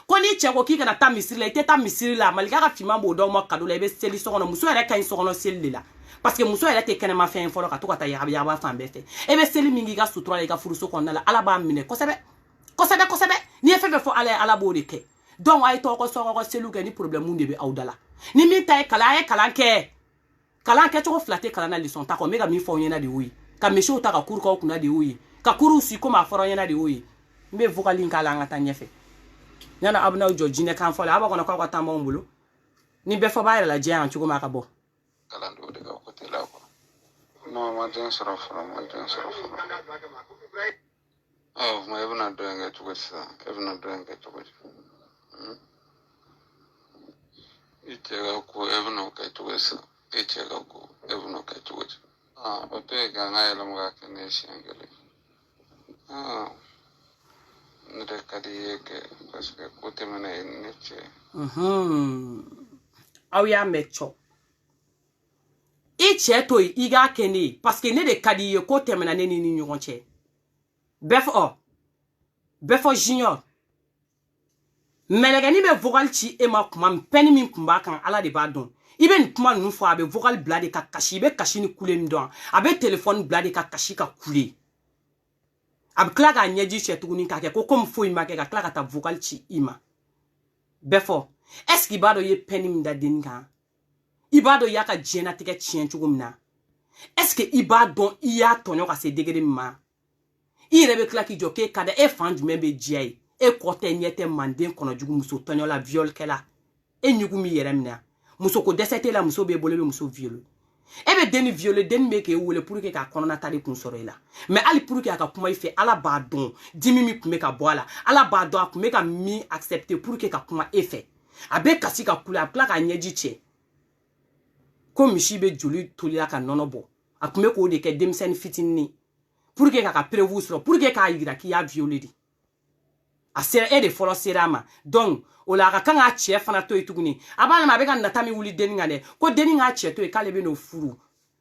A: ko ni cheko ki kana ta misri la ite ta misri la malika ka fima bo do mo kadu la ibe seli so kono muso yere kan so kono seli la parce que muso elle était kenema fait info ka to ka ta yaba fa mbefe e be seli mingi ga sutura ka furuso konna la ala ba mine ko sebe ni efe fo ala bo de ke donc ay to ko so ko selu ke ni problème mu be awdala ni mi tay kala kalanke to flatter kala na lison ta ko mega mi fo nyena de wi ka me show ta ka kuru ko kuna de wi ka kuru si ko ma foro nyena de wi mbe vocal kala ngata nyefe nyana abna jojine kan fo la aba ko na ko ta mbulu ni be fo ba la je an chuko ma ka bo
C: kalando de ko te la ko no ma den soro foro oh ma evna doenge tugesa ichega ko evno ka tugesa ote ga ngayela mga kene shengele nde kadi yeke parce que kote mena neche
A: aw ya mecho iche to iga kene parce que ne de kadi ye kote mena ne ni nyonche befo junior melegani be vocal chi e ma kuma mpeni min kumba kan ala de ba don ibe ni kuma nu fo abe vocal blade ka kashi be kashi ni kule ndon abe telephone blade ka kashi ka kule ab klaga nyeji chetuguni ka ke ko comme fo ima ke ka klaga ta vocal chi ima befo est-ce qu'il ba do ye peni mda denga ibado yaka jena tike chien chugumna est-ce que ibado iya tonyo ka se degere ma irebe klaki joke kada e fandu membe jiai e kote nyete manden kono jugu muso tonyo la viol kela e nyugu mi yeremna muso ko dɛsɛ la muso b'e bolo be muso viole e be deni viole deni be ke wele pour que ka kɔnɔna ta de kun sɔrɔ la mais ali pour que a ka kuma I fɛ ala b'a dɔn dimi mi kun be ka bɔ ala ala b'a dɔn a kun be ka mi accepter pour que ka kuma e fɛ a be kasi ka kula a tila ka ɲɛji cɛ ko misi be joli tolila ka nɔnɔ bɔ a kun be k'o de kɛ denmisɛnnin fitinin pour que ka preuve sɔrɔ pour que k'a yira k'i y'a violé de a sera e de fɔlɔ sera ma donc o la a ka kan k'a cɛ fana to yen tuguni a b'a lama a bɛ ka nata min wuli denni kan dɛ ko denni k'a cɛ to yen k'ale bɛ n'o furu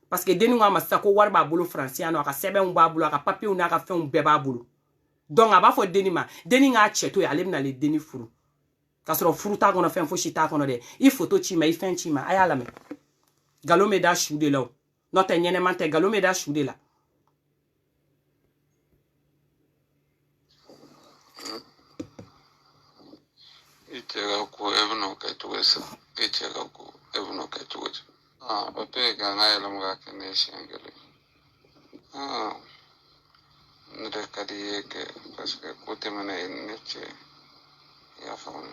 A: parce que denni k'a ma sisan ko wari b'a bolo faransi yan nɔ a ka sɛbɛnw b'a bolo a ka papiyew n'a ka fɛnw bɛɛ b'a bolo donc a b'a fɔ denni ma denni k'a cɛ to yen ale bɛ n'ale denni furu k'a sɔrɔ furu t'a kɔnɔ fɛn fosi t'a kɔnɔ dɛ I photo ci ma I fɛn ci ma a y'a lamɛn nkalon bɛ da su de la o n'o tɛ ɲɛnɛman tɛ nkalon bɛ da su de la.
C: Ichega ku ebno ka tuwesa ichega ku ebno ka tuwesa ope ga ngaya lam ga kene shengele nde kadi yeke parce que kote mana neche ya fam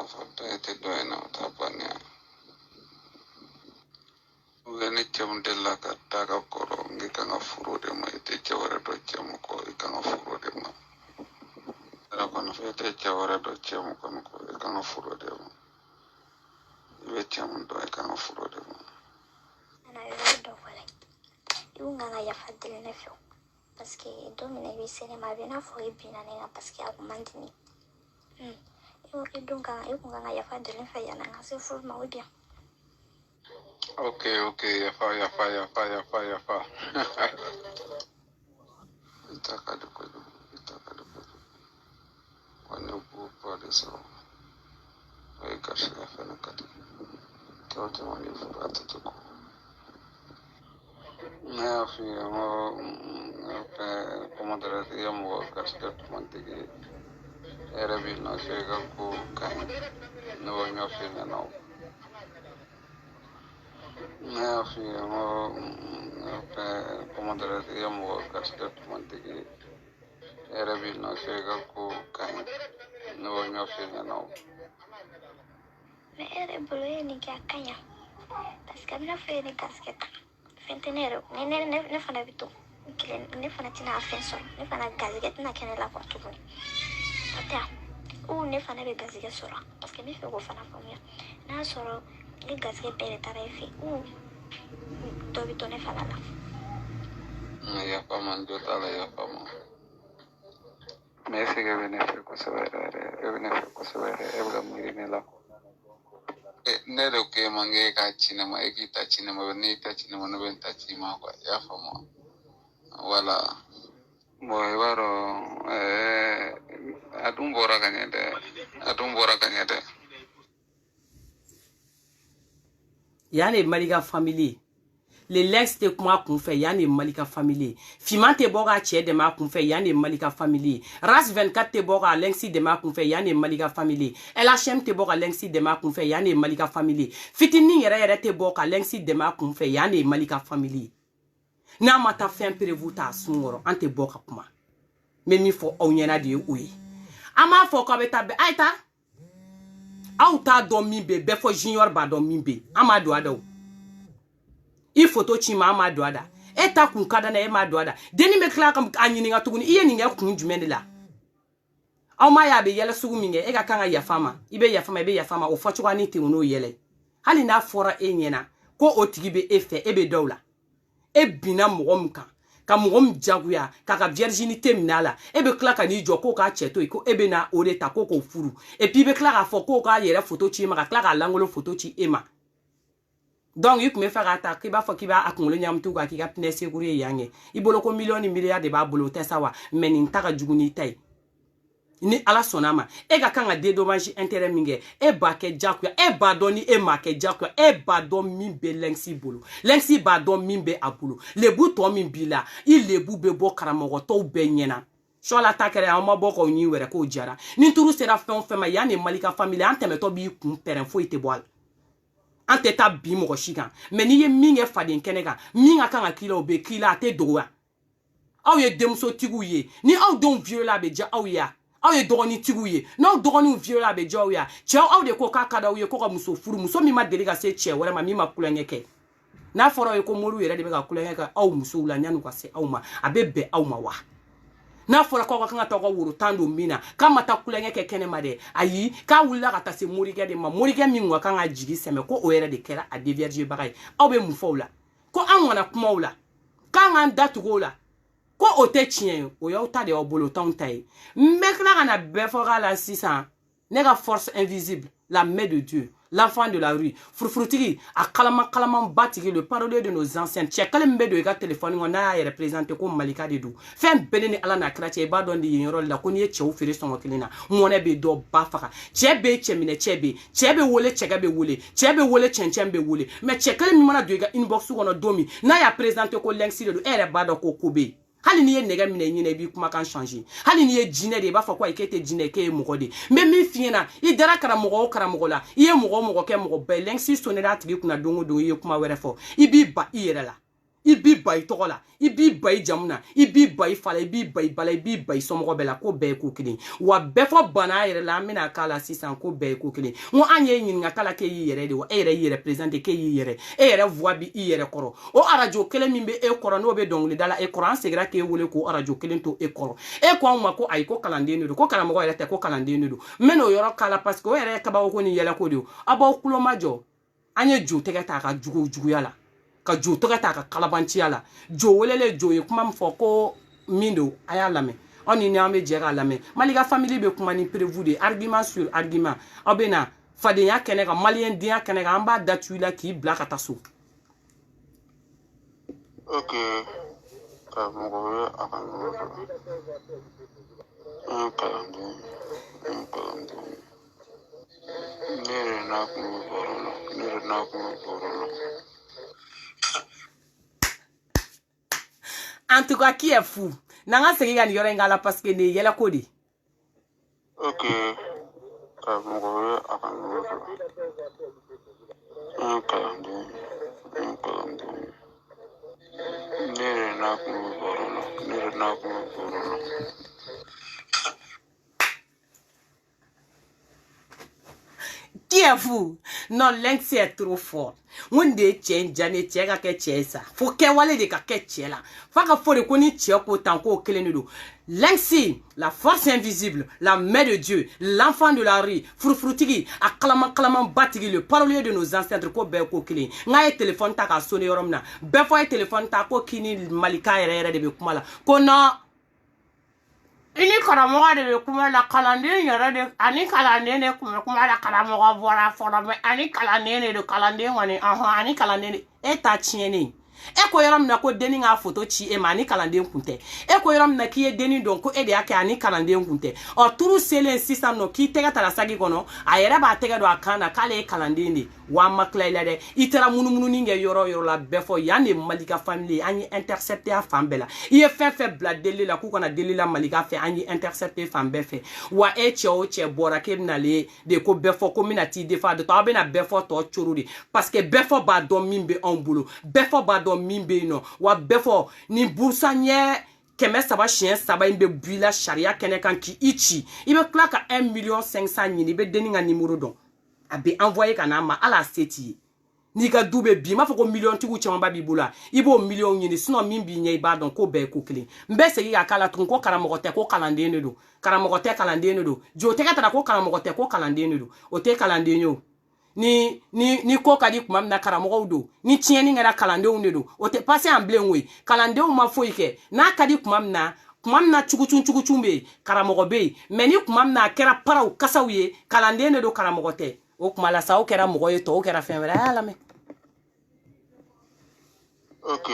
C: fa te do ena ta panya ugane chamdella ka ta ka koro ngi kanga furo de ma ite chawara do chamo ko ikanga furo de ma era kono fete chawara do chamo kono ko ikanga furo de ma ibe chamo do ikanga furo de ma
B: ana yo do wala yunga nga ya fadile ne fyo parce que domine bi sene ma bina fo ibina ne parce que agumandini yo idunga nga ya fadile fa yana nga se fo ma odia.
C: Okay, yafa. Itaka de kodo. Wane bupa de so. Ay kashi yafa na kati. Kyote mani furata tuko. Na fi mo komodara ya mo kashi katu mantigi. Erabi na shega ku kan. No nga fi na no. Na fi mo komodara ya mo kashi katu mantigi. Erabi na shega ku kan. No nga fi na no.
B: Me ere bolo ni kya kanya parce que mina fe ni casquette fentenero ne fana bito ne fana tina afenso ne fana casquette na kene la kwa tuko ata o ne fana be casquette sora parce que mi fe go fana famia na soro ni casquette pere tara fe o to bito ne fana la
C: Ya paman jotala ya paman. Me sigue beneficio ko severe ebla muri la. Nero ke mange ka cinema ekita cinema benita cinema no benta cima kwa ya famo wala boy waro adumbora kanyede
A: yani Malika family les lex te kuma kun fɛ yani Malika family Fiman te bɔ ka cɛ de ma kun fɛ yani Malika family Ras 24 te bɔ ka Lenxi de ma kun fɛ yani Malika family LHM te bɔ ka Lenxi de ma kun fɛ yani Malika family Fitinin yɛrɛ te bɔ ka Lenxi de ma kun fɛ yani Malika family n'a ma taa fɛn prévu ta sun kɔrɔ an te bɔ ka kuma mais min fɔ aw ɲɛna de ye o ye an m'a fɔ k'aw bɛ taa bɛɛ ayi ta aw t'a dɔn min bɛ bɛɛ fɔ junior b'a dɔn min bɛ an m'a don a da o I photo ci ma ma do ada e ta kun kada na e ma do ada deni me kla kam anyini nga tuguni iye ni nga kun jumɛn de la aw ma ya be yɛlɛ sugu min kɛ e ka kan ka yafa ma I be yafa ma o fɔ cogoya ni te n'o yɛlɛ hali n'a fɔra e ɲɛna ko o tigi be e fɛ e be dɔw la e bina mɔgɔ min kan ka mɔgɔ min jagoya ka virginité minɛ la e be kla ka n'i jɔ ko k'a cɛ to yen ko e be na o de ta ko k'o furu et puis be kla k'a fɔ ko k'a yɛrɛ photo ci ma ka kla k'a langolo photo ci e ma donc I kun bɛ fɛ k'a ta k'i b'a fɔ k'i b'a kunkolo ɲamutu ka k'i ka pinɛ sekuru ye yan kɛ I bolo ko miliyɔn ni miliyari de b'a bolo o tɛ sa wa mais nin ta ka jugu n'i ta ye ni ala sɔnna ma e ka kan ka dédommage intérêt min kɛ e b'a kɛ jagoya e b'a dɔn ni e m'a kɛ jagoya e b'a dɔn min bɛ Lenxi bolo Lenxi b'a dɔn min bɛ a bolo lebu tɔ min b'i la I lebu bɛ bɔ karamɔgɔ tɔw bɛɛ ɲɛna sɔla ta kɛra an ma bɔ k'o ɲi wɛrɛ k'o jara ni turu sera fɛn o fɛn ma yanni Malika famille an tɛmɛtɔ b'i kun pɛrɛn foyi tɛ bɔ a la an tɛ taa bi mɔgɔ si kan mais n'i ye min kɛ faden kɛnɛ kan min ka kan ka k'i la o bɛ k'i la a tɛ dogoya aw ye denmusotigiw ye ni aw denw violer a bɛ diya aw ye aw ye dɔgɔni tigiw ye n'aw dɔgɔniw vieux a bɛ diya aw ya cɛw aw de ko k'a ka d'aw ye ko ka muso furu muso min ma deli ka se cɛ wɛrɛ ma min ma kulonkɛ kɛ n'a fɔra aw ye ko moriw yɛrɛ de bɛ ka kulonkɛ kɛ aw musow la yan'u ka se aw ma a bɛ bɛn aw ma wa n'a fɔra k'aw ka kan ka taa aw ka woro tan don min na k'a ma taa kulonkɛ kɛ kɛnɛ ma dɛ ayi k'a wulila ka taa se morikɛ de ma morikɛ min ka kan ka jigi sɛmɛ ko o yɛrɛ de kɛra a dévierger baga ye aw bɛ mun fɔ o la ko an kana kuma o la k'an k'an datugu o la ko o tɛ tiɲɛ ye o y'aw ta de y'aw bolo o t'anw ta ye n bɛ tila ka na bɛɛ fɔ k'a la sisan ne ka force invisible la main de Dieu l'enfant de la rue furufurutigi a kalaman batigi le parolier de nos anciens cɛ kelen min bɛ don i ka téléphone kɔnɔ n'a y'a yɛrɛ présenté ko Malika de don fɛn bɛɛ ni Ala n'a kira cɛ i b'a dɔn de yen yɔrɔ la ko n'i ye cɛw feere sɔngɔ kelen na mɔnɛ bɛ dɔ ba faga cɛ bɛ cɛ minɛ cɛ bɛ wele cɛkɛ bɛ wele cɛ bɛ wele cɛncɛn bɛ wele mais cɛ kelen min mana don i ka inbox kɔnɔ don min n'a y'a présenté ko Lenxi de don e yɛrɛ b'a dɔn ko bɛ yen hali n'i ye nɛgɛ minɛ ɲinɛ i b'i kumakan changer hali n'i ye jinɛ de i b'a fɔ ko ayi k'e tɛ jinɛ k'e ye mɔgɔ de mais min f'i ɲɛna i dara karamɔgɔ o karamɔgɔ la i ye mɔgɔ o mɔgɔ kɛ mɔgɔ bɛɛ Lenxi sonnera a tigi kunna don o don i ye kuma wɛrɛ fɔ i b'i ba i yɛrɛ la i b'i ba i tɔgɔ la i b'i ba i jamu na i b'i ba i fa la i b'i ba i ba la i b'i ba i somɔgɔ bɛɛ la ko bɛɛ ye ko kelen wa bɛɛ fɔ bana yɛrɛ la an bɛna k'a la sisan ko bɛɛ ye ko kelen n ko an ye ɲininka k'a la k'e y'i yɛrɛ de wa e yɛrɛ y'i yɛrɛ présenté k'e y'i yɛrɛ e yɛrɛ voix bi i yɛrɛ kɔrɔ o arajo kelen min bɛ e kɔrɔ n'o bɛ dɔnkilida la e kɔrɔ an seginna k'e wele k'o arajo kelen to e kɔrɔ e ko anw ma ko ayi ko kalanden de don ko karamɔgɔ yɛrɛ tɛ ko kalanden de don n bɛ n'o yɔrɔ k'a la parce que o yɛrɛ ye kabako ni yɛlɛko de ye aw b'aw kulo majɔ an ye jo tɛgɛ ta a ka juguya la ka jo tɔgɔ ta ka kalabanciya la jo welele jo ye kuma min fɔ ko min don a y'a lamɛn aw ni an bɛ jɛ k'a lamɛn Malika famille bɛ kuma ni prévu de argument sur argument aw bɛ na fadenya kɛnɛ kan maliyɛn denya kɛnɛ kan an b'a da tu i la k'i bila ka taa so.
C: Ok, ka mɔgɔ wɛrɛ a ka yɔrɔ dɔ an kalanden ne yɛrɛ n'a kun bɛ bɔrɔ la
A: En tout cas, qui est fou? Nanga segi ga ni yɔrɔ in k'a la parce que ne ye yɛlɛko de.
C: Ok, ka mɔgɔ wɛrɛ a ka yɔrɔ dɔ an kalanden ne yɛrɛ n'a kun bɛ bɔrɔ la
A: Qui est fou? Non, Lenxi est trop fort. Mun de cɛ jane cɛ ka kɛ cɛ sa. Fo kɛwale de ka kɛ cɛ la. Fa ka fɔ de ko ni cɛ ko tan ko kelen de don. Lenxi, la force invisible, la main de Dieu, l'enfant de la rue, furufurutigi, a kalaman batigi, le parolier de nos ancêtres ko bɛɛ ko kelen. N'a ye téléphone ta ka sonner yɔrɔ min na. Bɛɛ fɔ ye téléphone ta ko kini Malika yɛrɛ de bɛ kuma la. Ko non. Ini karamɔgɔ de bɛ kuma la kalanden yɛrɛ de ani kalanden de kun bɛ kuma la karamɔgɔ bɔra fɔlɔ mɛ ani kalanden de don kalanden kɔni ani kalanden de e ta tiɲɛnen e ko yɔrɔ min na ko denni k'a photo ci e ma ani kalanden kun tɛ e ko yɔrɔ min na k'i ye denni dɔn ko e de y'a kɛ ani kalanden kun tɛ ɔ turu selen sisan nɔ k'i tɛgɛ tara sagi kɔnɔ a yɛrɛ b'a tɛgɛ don a kan na k'ale ye kalanden de wa an ma tila i la dɛ i taara munumunu kɛ yɔrɔ yɔrɔ la bɛɛ fɔ yan de Malika famille an ye intercepté a fan bɛɛ la i ye fɛn fɛn bila deli la k'u kana deli la Malika fɛ an ye intercepté fan bɛɛ fɛ wa e cɛ o cɛ bɔra k'e bɛna ale de ko bɛɛ fɔ ko mina t'i défend de aw bɛna bɛɛ fɔ tɔ coro de parce que bɛɛ fɔ b'a dɔn min bɛ anw bolo bɛɛ fɔ b'a dɔn min bɛ yen nɔ wa bɛɛ fɔ ni burusa ɲɛ 300 in bɛ bu i la sariya kɛnɛ kan k'i ci i bɛ tila ka 1,5 million ɲini i bɛ denni ka numéro dɔn a bɛ envoyer ka n'a ma ala se t'i ye n'i ka du bɛ bi n b'a fɔ ko million tigiw camanba b'i bolo i b'o million ɲini sinon min b'i ɲɛ i b'a dɔn ko bɛɛ ye ko kelen n bɛ segin ka k'a la tugun ko karamɔgɔ tɛ ko kalanden de don karamɔgɔ tɛ kalanden de don jo tɛgɛ tara ko karamɔgɔ tɛ ko kalanden de don o tɛ kalanden ye o ni ko ka di kuma min na karamɔgɔw don ni tiɲɛni kɛra kalandenw de don o tɛ passé en bilen koyi kalandenw ma foyi kɛ n'a ka di kuma min na cugucun bɛ yen karamɔgɔ bɛ yen mais ni kuma min na a kɛra paraw kasaw ye kalanden de don karamɔgɔ tɛ o kuma la sa o kɛra mɔgɔ ye tɔw kɛra fɛn wɛrɛ a y'a lamɛn.
C: Ok,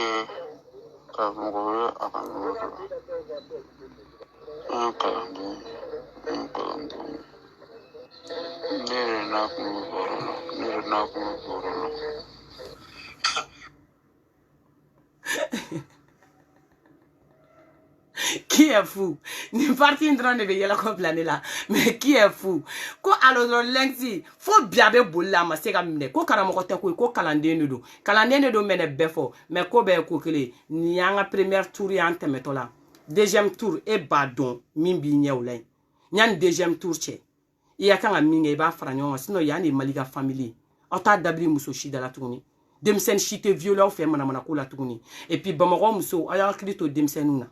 C: ka mɔgɔ wɛrɛ a ka yɔrɔ dɔ an kalanden ne yɛrɛ n'a kun bɛ bɔrɔ la
A: Qui est fou? Ni parti dɔrɔn de bɛ yɛlɛko bila ne la mais qui est fou? Ko alors Lenxi fo bi a bɛ boli la a ma se ka minɛ ko karamɔgɔ tɛ koyi ko kalanden de don mɛnɛ bɛɛ fɔ mais ko bɛɛ ye ko kelen ni y'an ka première tour y'an tɛmɛtɔ la deuxième tour e b'a dɔn min b'i ɲɛ o la yen Nyan deuxième tour tche. Iya kanga minge ba franyo sinon yani maliga family. Ota dabri muso shida la tuguni. Demsen shite viola ou fe mana ko la tuguni. Et puis bamako muso aya klito demsenuna.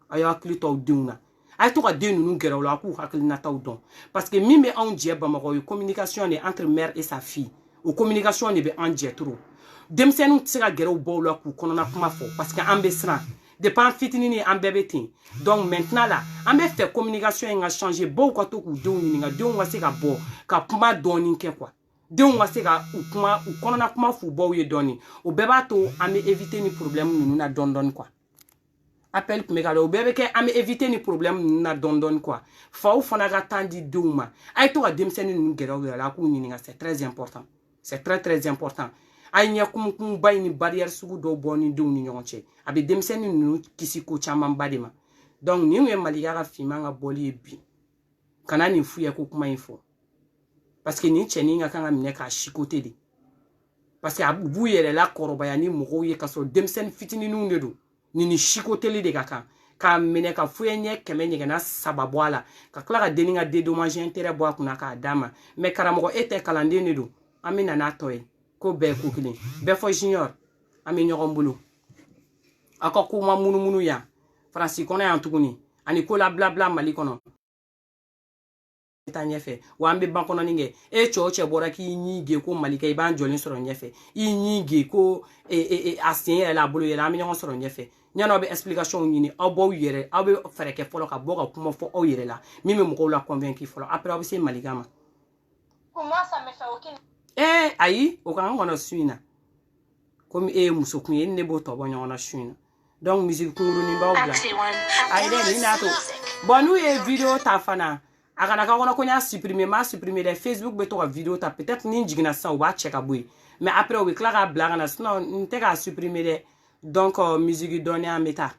A: Aya klito deuna. Ay to ka de nunu gera la ku hakilina taw don. Parce que mime on die bamako communication entre mère et sa fille. Ou communication ne be en die trop. Demsenu tsika gera bo la ku konona kuma fo parce que ambesran. Dépend fitini en bébé tin. Donc maintenant là, on va faire communication a changé beaucoup to ku don ni nga don wa se ka bo ka kuma doni ke quoi. Don wa se ka ou kuma ou konona kuma fu bo ye doni. O beba to on va éviter ni problème nous na don quoi. Appel pour me garder o bébé ke on va éviter ni problème nous na don quoi. Fa ou fona ga tandi douma. Ay to ka demsenu nu gera la ku ni nga c'est très important. C'est très important. Aïnya kum bay ni barrière sugu do boni dum ni ñonche abi demsen ni kisi ko chaman badema donc ni ngue maliga ga fima nga boli bi kana ni fuya ko kuma info parce que ni cheni nga kanga mine ka shikote de parce que abu yere la koroba ya ni mogo ye kaso demsen fitini nu ndedo ni shikote le de ka mine ka fuya nye kemenye na sababu ala ka klara deninga dédommager intérêt bo kuna ka dama mais karamogo ete kalande nedo amina na toy ko be ko kilin be fo junior ami ñogon bulu ako ko ma munu ya franci kono ya tuguni ani ko la bla bla mali kono ta nyefe wa ambe bankono ninge e choche bora ki nyige ko mali kay ban jolin soro nyefe i nyige ko asien la bulu ya ami ñogon soro nyefe ñano be explication ñini abo yere abe fere ke folo ka boga kuma fo o yere la mimi mo ko la convaincre folo après abe se maligama
B: comment ça me fait aucune
A: ayi o kan ngona suina comme muso kunye ne bo to bonyo na suina donc musique kunguru ni ba obla ayi de ni na to bonu e video ta fana akana ka ngona ko nya supprimer les Facebook be to ka video ta peut-être ni jigina sa o ba check aboy mais après o be clara blaga na sinon nte ka supprimer de donc musique donner en méta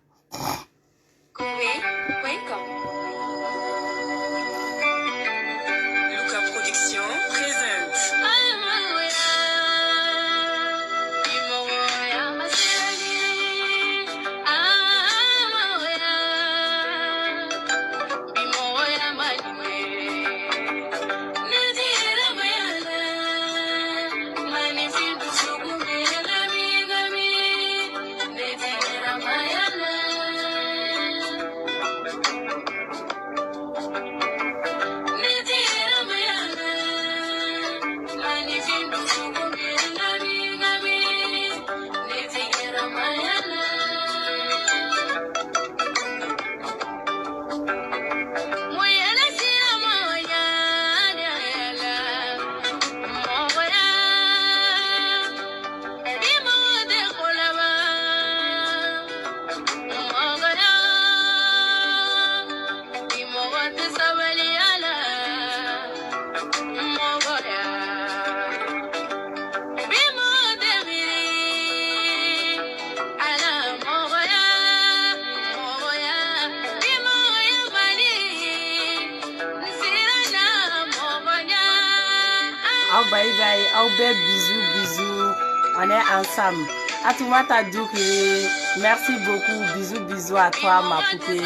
A: bye, au bel bisous, on est ensemble. À tout Douki, merci beaucoup, bisous à toi ma poupée.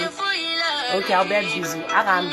A: Ok, au bel bisous, à Rambe,